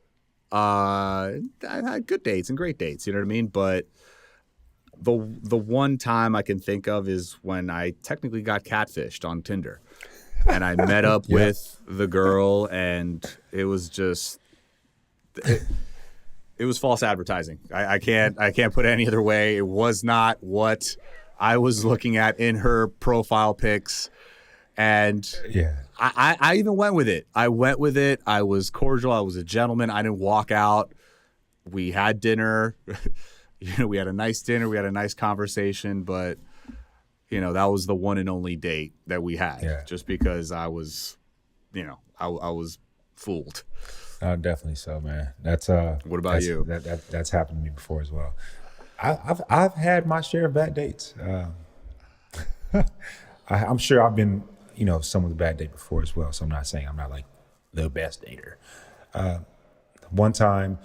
I've had good dates and great dates. You know what I mean? But the one time I can think of is when I technically got catfished on Tinder, and I met up with the girl, and it was just. It was false advertising. I can't put it any other way. It was not what I was looking at in her profile pics. And I even went with it. I was cordial. I was a gentleman. I didn't walk out. We had dinner. We had a nice dinner. We had a nice conversation. But, that was the one and only date that we had. Just because I was, I was fooled. Definitely so, man. That's what about you? That's happened to me before as well. I've had my share of bad dates. I'm sure I've been, someone's bad date before as well. So I'm not saying I'm not the best dater. One time,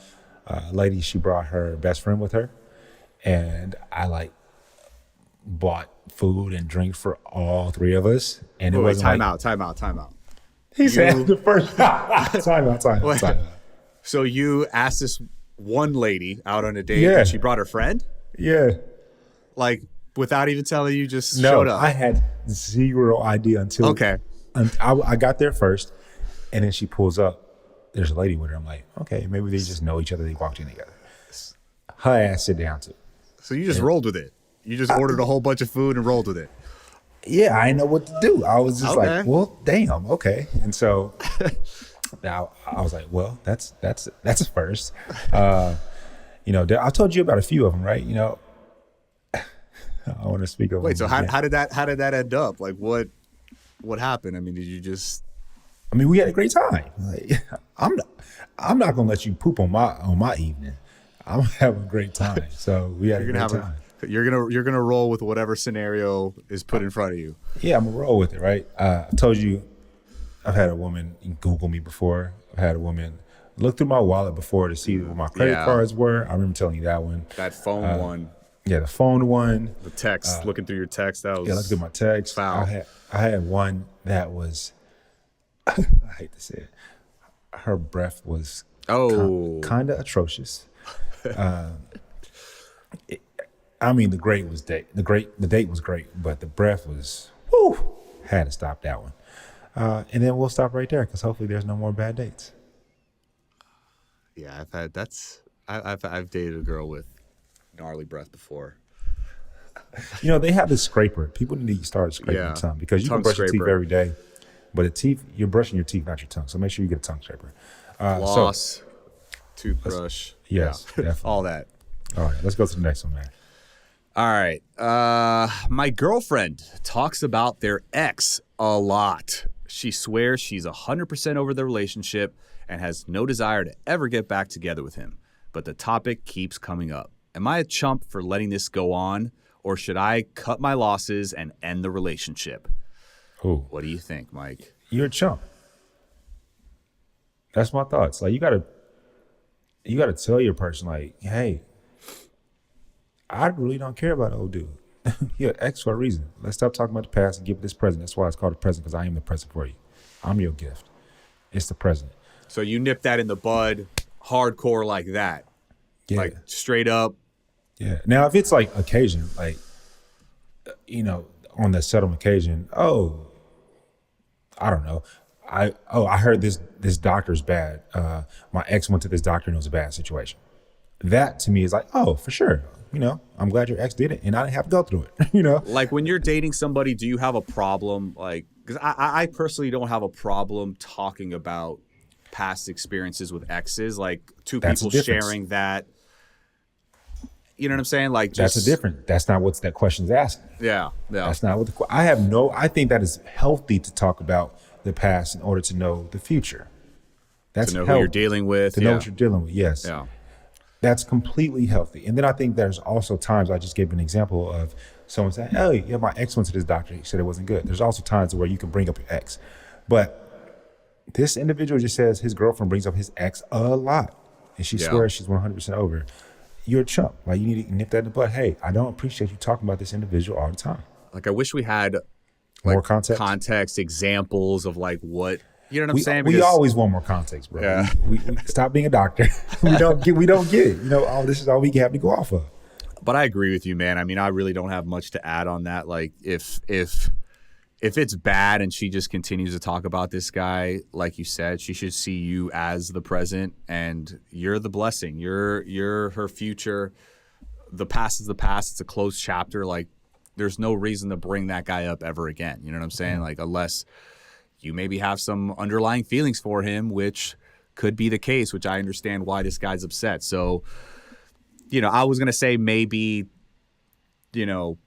a lady, she brought her best friend with her, and I bought food and drink for all three of us. And it was time out. He said the first time out. So you asked this one lady out on a date, and she brought her friend? Yeah. Without even telling you, just No, showed up? I had zero idea until I got there first, and then she pulls up. There's a lady with her. I'm like, okay, maybe they just know each other. They walked in together. Her ass sit down too. So you just rolled with it. You just ordered a whole bunch of food and rolled with it. Yeah, I didn't know what to do. I was just like, well, damn, okay. And so now I was like, well, that's a first. I told you about a few of them, right? I want to speak of. Wait, them. So how did that end up? What happened? Did you just I mean, we had a great time. Like, I'm not gonna let you poop on my evening. I'm having a great time. So we had a great time. You're gonna roll with whatever scenario is put in front of you. Yeah, I'm gonna roll with it, right? I told you, I've had a woman Google me before. I've had a woman look through my wallet before to see what my credit cards were. I remember telling you that one. That phone one. Yeah, the phone one. The text, looking through your text. That was look through my text. Foul. I had one that was, I hate to say it, her breath was kind of atrocious. I mean, the date was great, but the breath was, had to stop that one. And then we'll stop right there because hopefully there's no more bad dates. Yeah, I've dated a girl with gnarly breath before. You know, they have this scraper. People need to start scraping your tongue because you can brush your teeth every day, but the teeth, you're brushing your teeth, not your tongue. So make sure you get a tongue scraper. Floss, toothbrush. Yes, definitely. All that. All right, let's go to the next one, man. All right. My girlfriend talks about their ex a lot. She swears she's 100% over the relationship and has no desire to ever get back together with him. But the topic keeps coming up. Am I a chump for letting this go on, or should I cut my losses and end the relationship? Ooh. What do you think, Mike? You're a chump. That's my thoughts. Like, you gotta tell your person, like, hey, I really don't care about old dude. You're an ex for a reason. Let's stop talking about the past and give it this present. That's why it's called a present, because I am the present for you. I'm your gift. It's the present. So you nip that in the bud, hardcore like that. Yeah. Like straight up. Yeah. Now, if it's like occasion, like, you know, on the settlement occasion, I don't know. I heard this doctor's bad. My ex went to this doctor and it was a bad situation. That to me is like, oh, for sure. You know, I'm glad your ex did it and I didn't have to go through it. You know, like when you're dating somebody, do you have a problem? Like, because I personally don't have a problem talking about past experiences with exes, like two people sharing that. You know what I'm saying? Like, just, that's a different. That's not what that question's asking. Yeah. That's not what I think that is healthy to talk about the past in order to know the future. That's to know healthy. Who you're dealing with. To know what you're dealing with. Yes. Yeah. That's completely healthy. And then I think there's also times, I just gave an example of someone saying, oh, yeah, my ex went to this doctor. He said it wasn't good. There's also times where you can bring up your ex. But this individual just says his girlfriend brings up his ex a lot. And she swears she's 100% over. You're a chump. Like, you need to nip that in the bud. Hey, I don't appreciate you talking about this individual all the time. Like, I wish we had more context, examples of like what, you know what I'm saying? We always want more context, bro. Yeah. We stop being a doctor. we don't get it. You know, this is all we have to go off of. But I agree with you, man. I mean, I really don't have much to add on that. Like, if it's bad and she just continues to talk about this guy, like you said, she should see you as the present and you're the blessing. You're her future. The past is the past. It's a closed chapter. Like, there's no reason to bring that guy up ever again. You know what I'm saying? Mm-hmm. Like, unless you maybe have some underlying feelings for him, which could be the case, which I understand why this guy's upset. So, you know, I was going to say maybe, you know,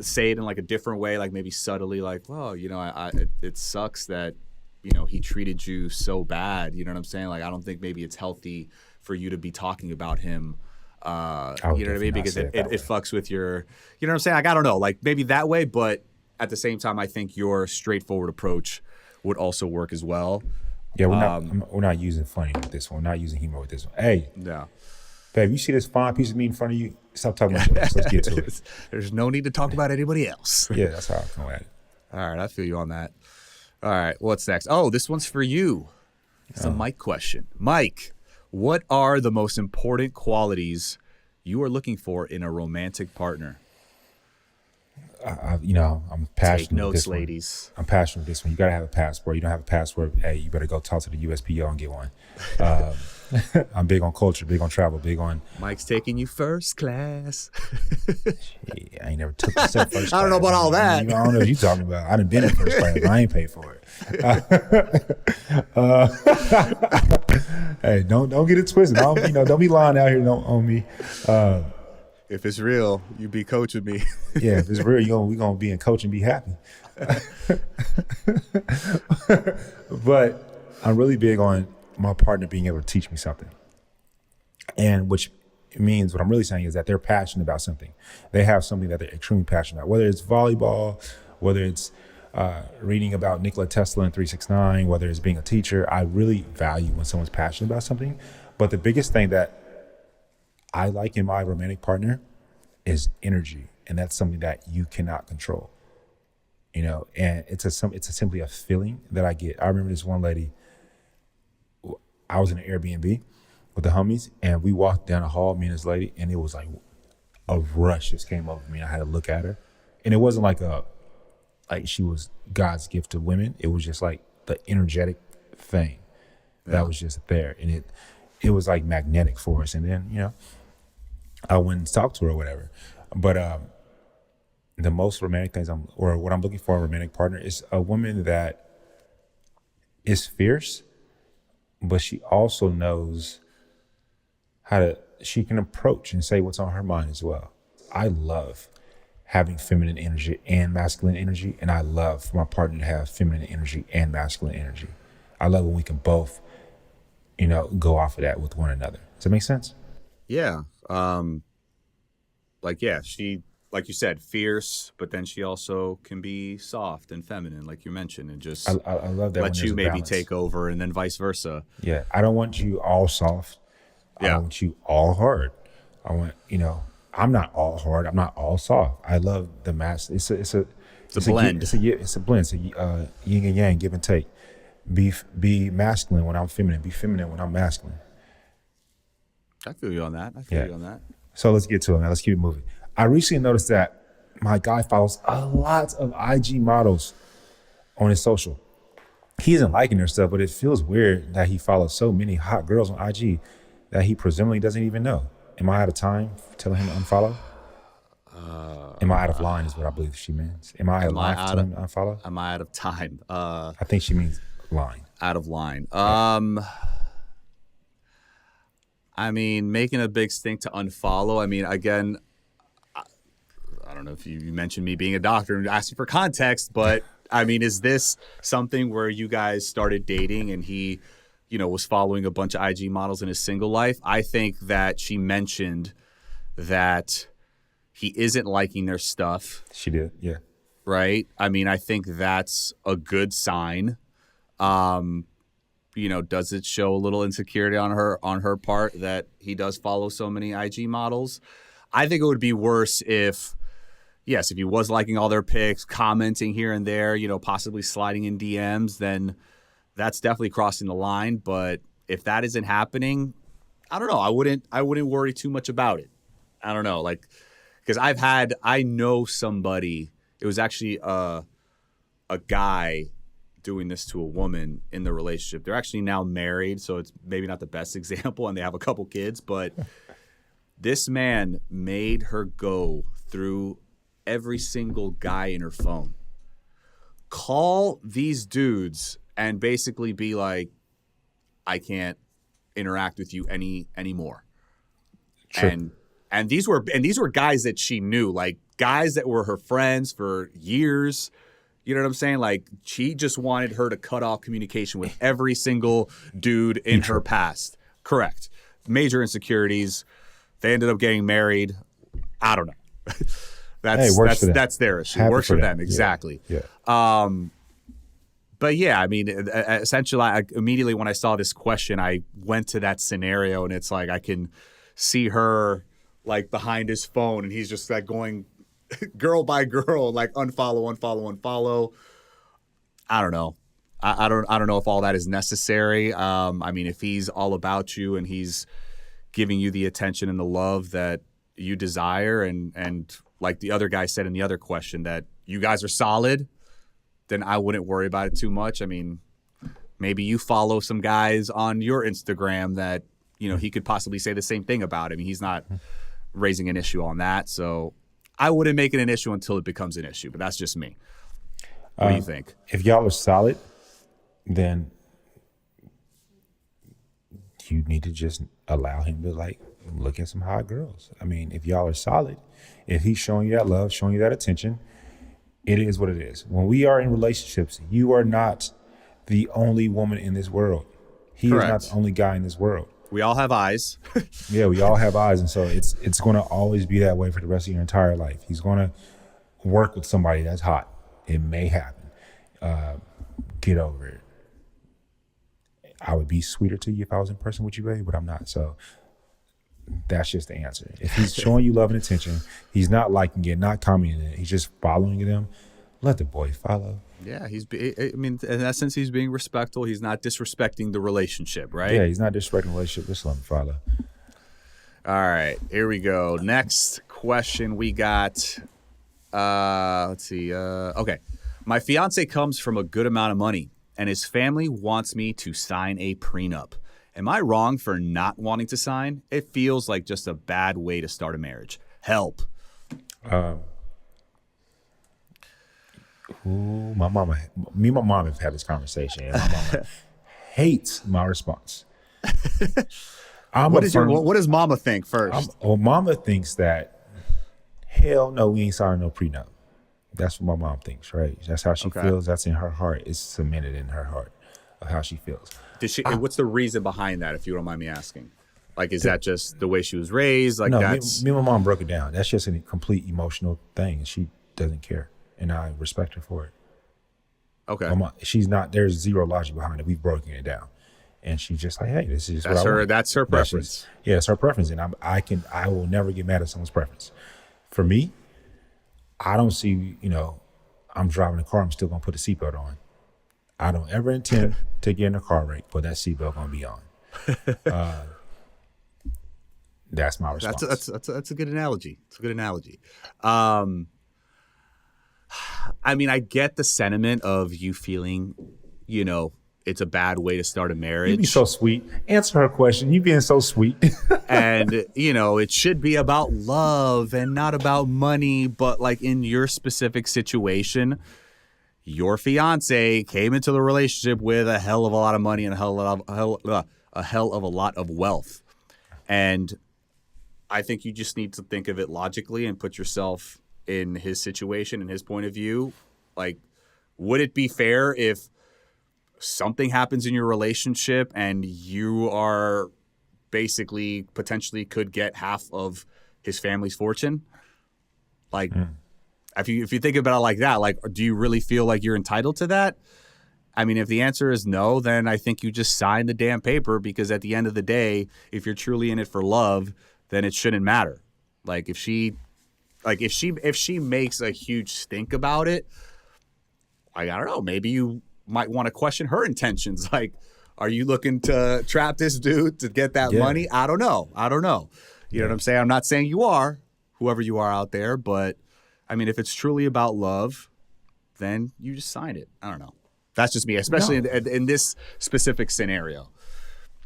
say it in like a different way, like maybe subtly, like, well, you know, it sucks that, you know, he treated you so bad. You know what I'm saying? Like, I don't think maybe it's healthy for you to be talking about him. You know what I mean? Because it fucks with your, you know what I'm saying? Like, I don't know, like maybe that way, but at the same time, I think your straightforward approach would also work as well. Yeah, we're not using funny with this one. We're not using humor with this one. Hey, no, babe, you see this fine piece of meat in front of you? Stop talking about this. Let's get to it. There's no need to talk about anybody else. Yeah, that's how I come at it. All right, I feel you on that. All right, what's next? Oh, this one's for you. It's a Mike question. Mike, what are the most important qualities you are looking for in a romantic partner? I'm passionate. Take notes, with this ladies. I'm passionate with this one. You gotta have a passport. You don't have a passport, hey, you better go talk to the USPO and get one. I'm big on culture, big on travel, big on. Mike's taking you first class. Yeah, I ain't never took myself first class. I don't know about all that. I don't know what you're talking about. I done been in first class, but I ain't paid for it. Hey, don't get it twisted. Don't be lying out here on me. If it's real, you be coaching me. Yeah, if it's real, we gonna be in coach and be happy. But I'm really big on my partner being able to teach me something, and which means what I'm really saying is that they're passionate about something. They have something that they're extremely passionate about, whether it's volleyball, whether it's reading about Nikola Tesla and 369, whether it's being a teacher. I really value when someone's passionate about something. But the biggest thing that I like in my romantic partner is energy, and that's something that you cannot control. And it's simply a feeling that I get. I remember this one lady. I was in an Airbnb with the homies, and we walked down the hall, me and this lady, and it was like a rush just came over me. I had to look at her, and it wasn't like she was God's gift to women. It was just like the energetic thing that was just there, and it was like magnetic for us. And then I went and talked to her or whatever. But the most romantic things what I'm looking for in a romantic partner is a woman that is fierce, but she also knows she can approach and say what's on her mind as well. I love having feminine energy and masculine energy, and I love for my partner to have feminine energy and masculine energy. I love when we can both, go off of that with one another. Does that make sense? Yeah. She, like you said, fierce, but then she also can be soft and feminine, like you mentioned, and just I love that. Let you maybe take over, and then vice versa. Yeah, I don't want you all soft. I don't want you all hard. I want, I'm not all hard. I'm not all soft. I love the mass. It's a blend. It's a blend. It's a yin and yang, give and take. Be masculine when I'm feminine. Be feminine when I'm masculine. I feel you on that. So let's get to it, man. Let's keep it moving. I recently noticed that my guy follows a lot of IG models on his social. He isn't liking their stuff, but it feels weird that he follows so many hot girls on IG that he presumably doesn't even know. Am I out of time for telling him to unfollow? Am I out of line is what I believe she means. Am I out of line for telling him to unfollow? Am I out of time? I think she means line. Out of line. I mean, making a big stink to unfollow. I mean, again, I don't know if you mentioned me being a doctor and asking for context, but I mean, is this something where you guys started dating and he, was following a bunch of IG models in his single life? I think that she mentioned that he isn't liking their stuff. She did, yeah. Right? I mean, I think that's a good sign. Does it show a little insecurity on her part that he does follow so many IG models? I think it would be worse if he was liking all their pics, commenting here and there, possibly sliding in DMs, then that's definitely crossing the line. But if that isn't happening, I don't know. I wouldn't worry too much about it. I don't know, because I know somebody. It was actually a guy doing this to a woman in the relationship. They're actually now married, so it's maybe not the best example, and they have a couple kids. But this man made her go through every single guy in her phone, call these dudes, and basically be like, I can't interact with you anymore. True. And these were guys that she knew, like guys that were her friends for years. You know what I'm saying? Like, she just wanted her to cut off communication with every single dude in her past. Correct. Major insecurities. They ended up getting married. I don't know. That's their issue. Happy Works for them. Exactly. Yeah. But yeah, I mean, essentially, immediately when I saw this question, I went to that scenario, and it's like I can see her like behind his phone, and he's just like going girl by girl, like unfollow. I don't know. I don't know if all that is necessary. I mean, if he's all about you and he's giving you the attention and the love that you desire, and like the other guy said in the other question, that you guys are solid, then I wouldn't worry about it too much. I mean, maybe you follow some guys on your Instagram that, he could possibly say the same thing about. I mean, he's not raising an issue on that. So I wouldn't make it an issue until it becomes an issue, but that's just me. What do you think? If y'all are solid, then you need to just allow him to look at some hot girls. I mean, if y'all are solid, if he's showing you that love, showing you that attention, it is what it is. When we are in relationships, you are not the only woman in this world. He is not the only guy in this world. We all have eyes. Yeah, we all have eyes, and so it's going to always be that way for the rest of your entire life. He's going to work with somebody that's hot. It may happen. Get over it. I would be sweeter to you if I was in person with you, baby, but I'm not. So that's just the answer. If he's showing you love and attention, he's not liking it, not commenting it, he's just following them, let the boy follow. Yeah, in essence, he's being respectful. He's not disrespecting the relationship, right? Yeah, he's not disrespecting the relationship. Just let him follow. All right, here we go. Next question we got. Let's see. Okay. My fiance comes from a good amount of money, and his family wants me to sign a prenup. Am I wrong for not wanting to sign? It feels like just a bad way to start a marriage. Help. My mom have had this conversation, and my mama hates my response. What does mama think first? Mama thinks that, hell no, we ain't signing no prenup. That's what my mom thinks, right? That's how she feels. That's in her heart. It's cemented in her heart of how she feels. What's the reason behind that, if you don't mind me asking? Like, is that just the way she was raised? Like, no, me and my mom broke it down. That's just a complete emotional thing, and she doesn't care, and I respect her for it. Okay. She's not. There's zero logic behind it. We've broken it down, and she's just like, hey, this is what I want. That's her preference. It's her preference, and I will never get mad at someone's preference. For me, I don't see, I'm driving a car, I'm still gonna put a seatbelt on. I don't ever intend to get in a car wreck, but that seatbelt gonna be on. That's my response. That's a good analogy. It's a good analogy. I mean, I get the sentiment of you feeling, it's a bad way to start a marriage. You be so sweet. Answer her question. You being so sweet. And, it should be about love and not about money. But like in your specific situation, your fiance came into the relationship with a hell of a lot of money and a hell of a lot of wealth. And I think you just need to think of it logically and put yourself in his situation and his point of view. Like, would it be fair if something happens in your relationship and you are basically potentially could get half of his family's fortune? Like, if you think about it like that, like, do you really feel like you're entitled to that? I mean, if the answer is no, then I think you just sign the damn paper, because at the end of the day, if you're truly in it for love, then it shouldn't matter. Like, if she makes a huge stink about it, I don't know, maybe you might want to question her intentions. Like, are you looking to trap this dude to get that money? I don't know. You know what I'm saying? I'm not saying you are, whoever you are out there, but I mean, if it's truly about love, then you just sign it. I don't know. That's just me, especially in this specific scenario.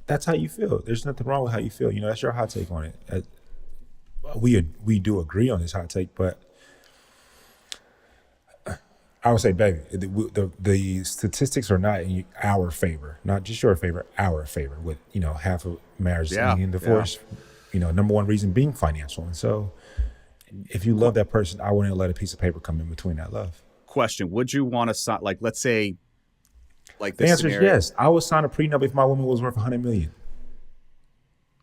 That's how you feel. There's nothing wrong with how you feel. That's your hot take on it. We do agree on this hot take, but I would say, baby, the statistics are not in our favor, not just your favor, our favor. With half of marriages ending in divorce, number one reason being financial. And so, if you love that person, I wouldn't let a piece of paper come in between that love. Question: would you want to sign? Like, let's say, like the answer is yes. I would sign a prenup if my woman was worth $100 million.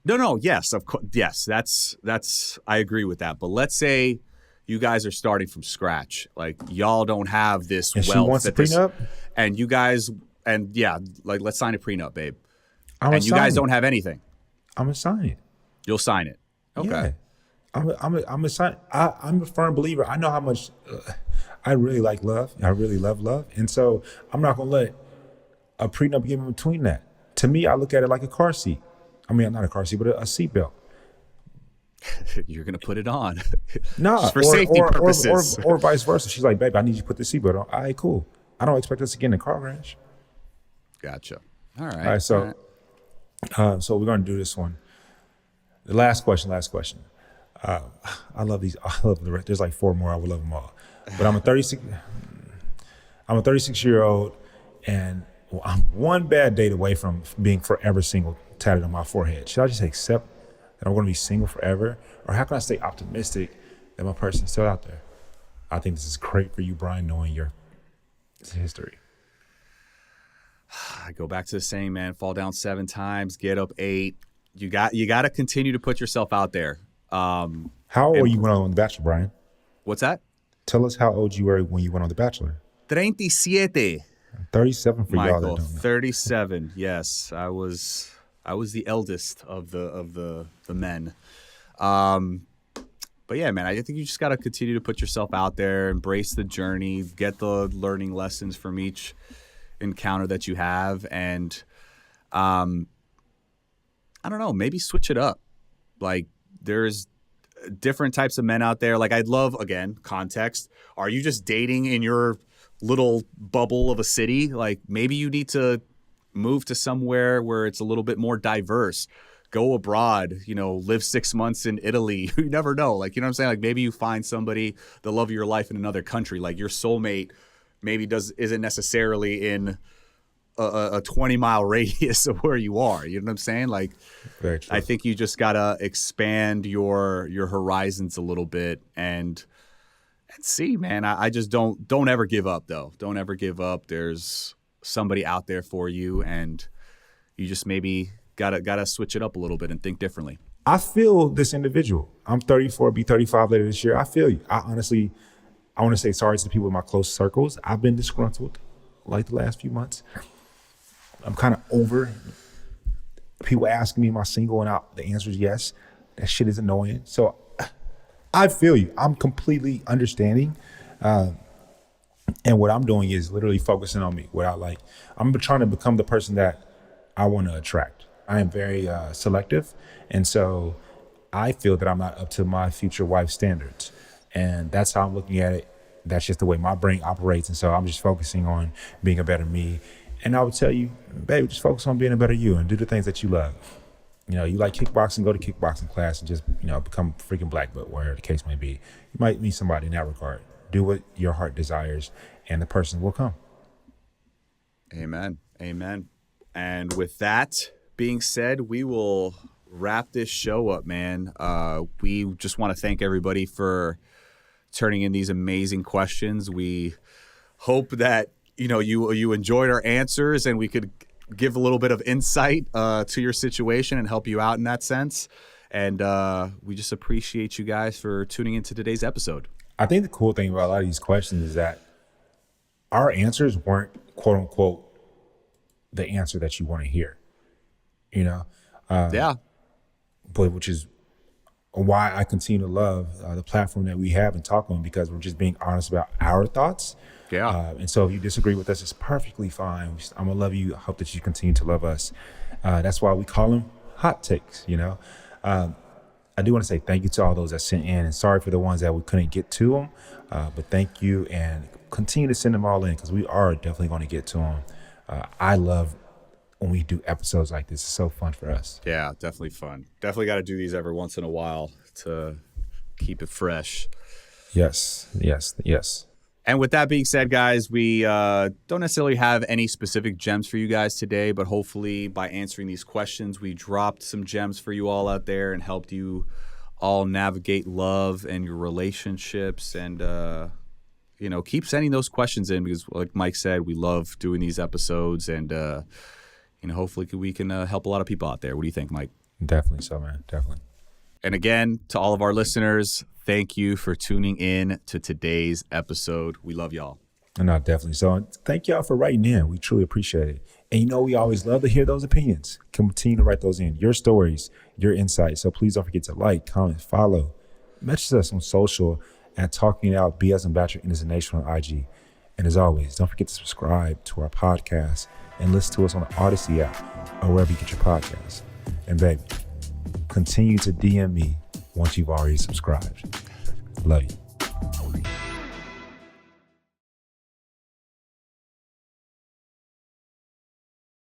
No, yes, of course, yes. That's I agree with that. But let's say you guys are starting from scratch. Like, y'all don't have this and wealth. She wants a prenup? And you guys, like, let's sign a prenup, babe. And you guys don't have anything. I'm going to sign it. You'll sign it. Okay. Yeah. I'm a sign. I'm a firm believer. I know how much I really like love. I really love love. And so I'm not going to let a prenup get in between that. To me, I look at it like a car seat. I mean, not a car seat, but a seatbelt. You're going to put it on. No, for safety purposes. Or vice versa. She's like, babe, I need you to put the seatbelt on. All right, cool. I don't expect us to get in the car crash. Gotcha. All right. All right, so we're going to do this one. The last question. I love these. I love the rest. There's like 4 more. I would love them all. But I'm a 36-year-old, and I'm one bad date away from being forever single tatted on my forehead. Should I just accept that I'm going to be single forever? Or how can I stay optimistic that my person's still out there? I think this is great for you, Bryan, knowing your history. I go back to the saying, man, fall down 7 times, get up 8. You got to continue to put yourself out there. How old were you when on The Bachelor, Bryan? What's that? Tell us how old you were when you went on The Bachelor. 37. 37 for Michael, y'all that don't know. 37. Yes, I was the eldest of the men. But yeah, man, I think you just got to continue to put yourself out there, embrace the journey, get the learning lessons from each encounter that you have, and I don't know, maybe switch it up. Like, there's different types of men out there. Like, I'd love, again, context. Are you just dating in your little bubble of a city? Like, maybe you need to move to somewhere where it's a little bit more diverse. Go abroad, live 6 months in Italy. You never know. Like, you know what I'm saying? Like, maybe you find somebody, the love of your life in another country. Like, your soulmate maybe isn't necessarily in a 20-mile radius of where you are. You know what I'm saying? Like, Very true. I think you just gotta expand your horizons a little bit and see, man. I just don't ever give up, though. Don't ever give up. There's somebody out there for you, and you just maybe gotta switch it up a little bit and think differently. I feel this individual. I'm 34, be 35 later this year. I feel you. I want to say sorry to the people in my close circles. I've been disgruntled like the last few months. I'm kind of over people asking me am I single, and the answer is yes. That shit is annoying. So I feel you. I'm completely understanding. And what I'm doing is literally focusing on me. I'm trying to become the person that I want to attract. I am very selective. And so I feel that I'm not up to my future wife's standards. And that's how I'm looking at it. That's just the way my brain operates. And so I'm just focusing on being a better me. And I would tell you, baby, just focus on being a better you and do the things that you love. You like kickboxing, go to kickboxing class and just, become freaking black belt, whatever the case may be. You might meet somebody in that regard. Do what your heart desires and the person will come. Amen. Amen. And with that being said, we will wrap this show up, man. We just want to thank everybody for turning in these amazing questions. We hope that you enjoyed our answers and we could give a little bit of insight to your situation and help you out in that sense. And we just appreciate you guys for tuning into today's episode. I think the cool thing about a lot of these questions is that our answers weren't, quote unquote, the answer that you want to hear. Yeah. But which is why I continue to love the platform that we have and talk on, because we're just being honest about our thoughts. Yeah. And so if you disagree with us, it's perfectly fine. I'm going to love you. I hope that you continue to love us. That's why we call them hot takes, I do want to say thank you to all those that sent in, and sorry for the ones that we couldn't get to them. But thank you, and continue to send them all in, because we are definitely going to get to them. I love when we do episodes like this. It's so fun for us. Yeah, definitely fun. Definitely got to do these every once in a while to keep it fresh. Yes. And with that being said, guys, we don't necessarily have any specific gems for you guys today, but hopefully by answering these questions, we dropped some gems for you all out there and helped you all navigate love and your relationships. And, keep sending those questions in, because like Mike said, we love doing these episodes, and, hopefully we can help a lot of people out there. What do you think, Mike? Definitely so, man. Definitely. And again, to all of our listeners, thank you for tuning in to today's episode. We love y'all. No, definitely. So thank y'all for writing in. We truly appreciate it. And we always love to hear those opinions. Continue to write those in. Your stories, your insights. So please don't forget to like, comment, follow. Message us on social at Talking It Out BS and Bachelor Nation on IG. And as always, don't forget to subscribe to our podcast and listen to us on the Odyssey app or wherever you get your podcasts. And baby, continue to DM me once you've already subscribed. Love you.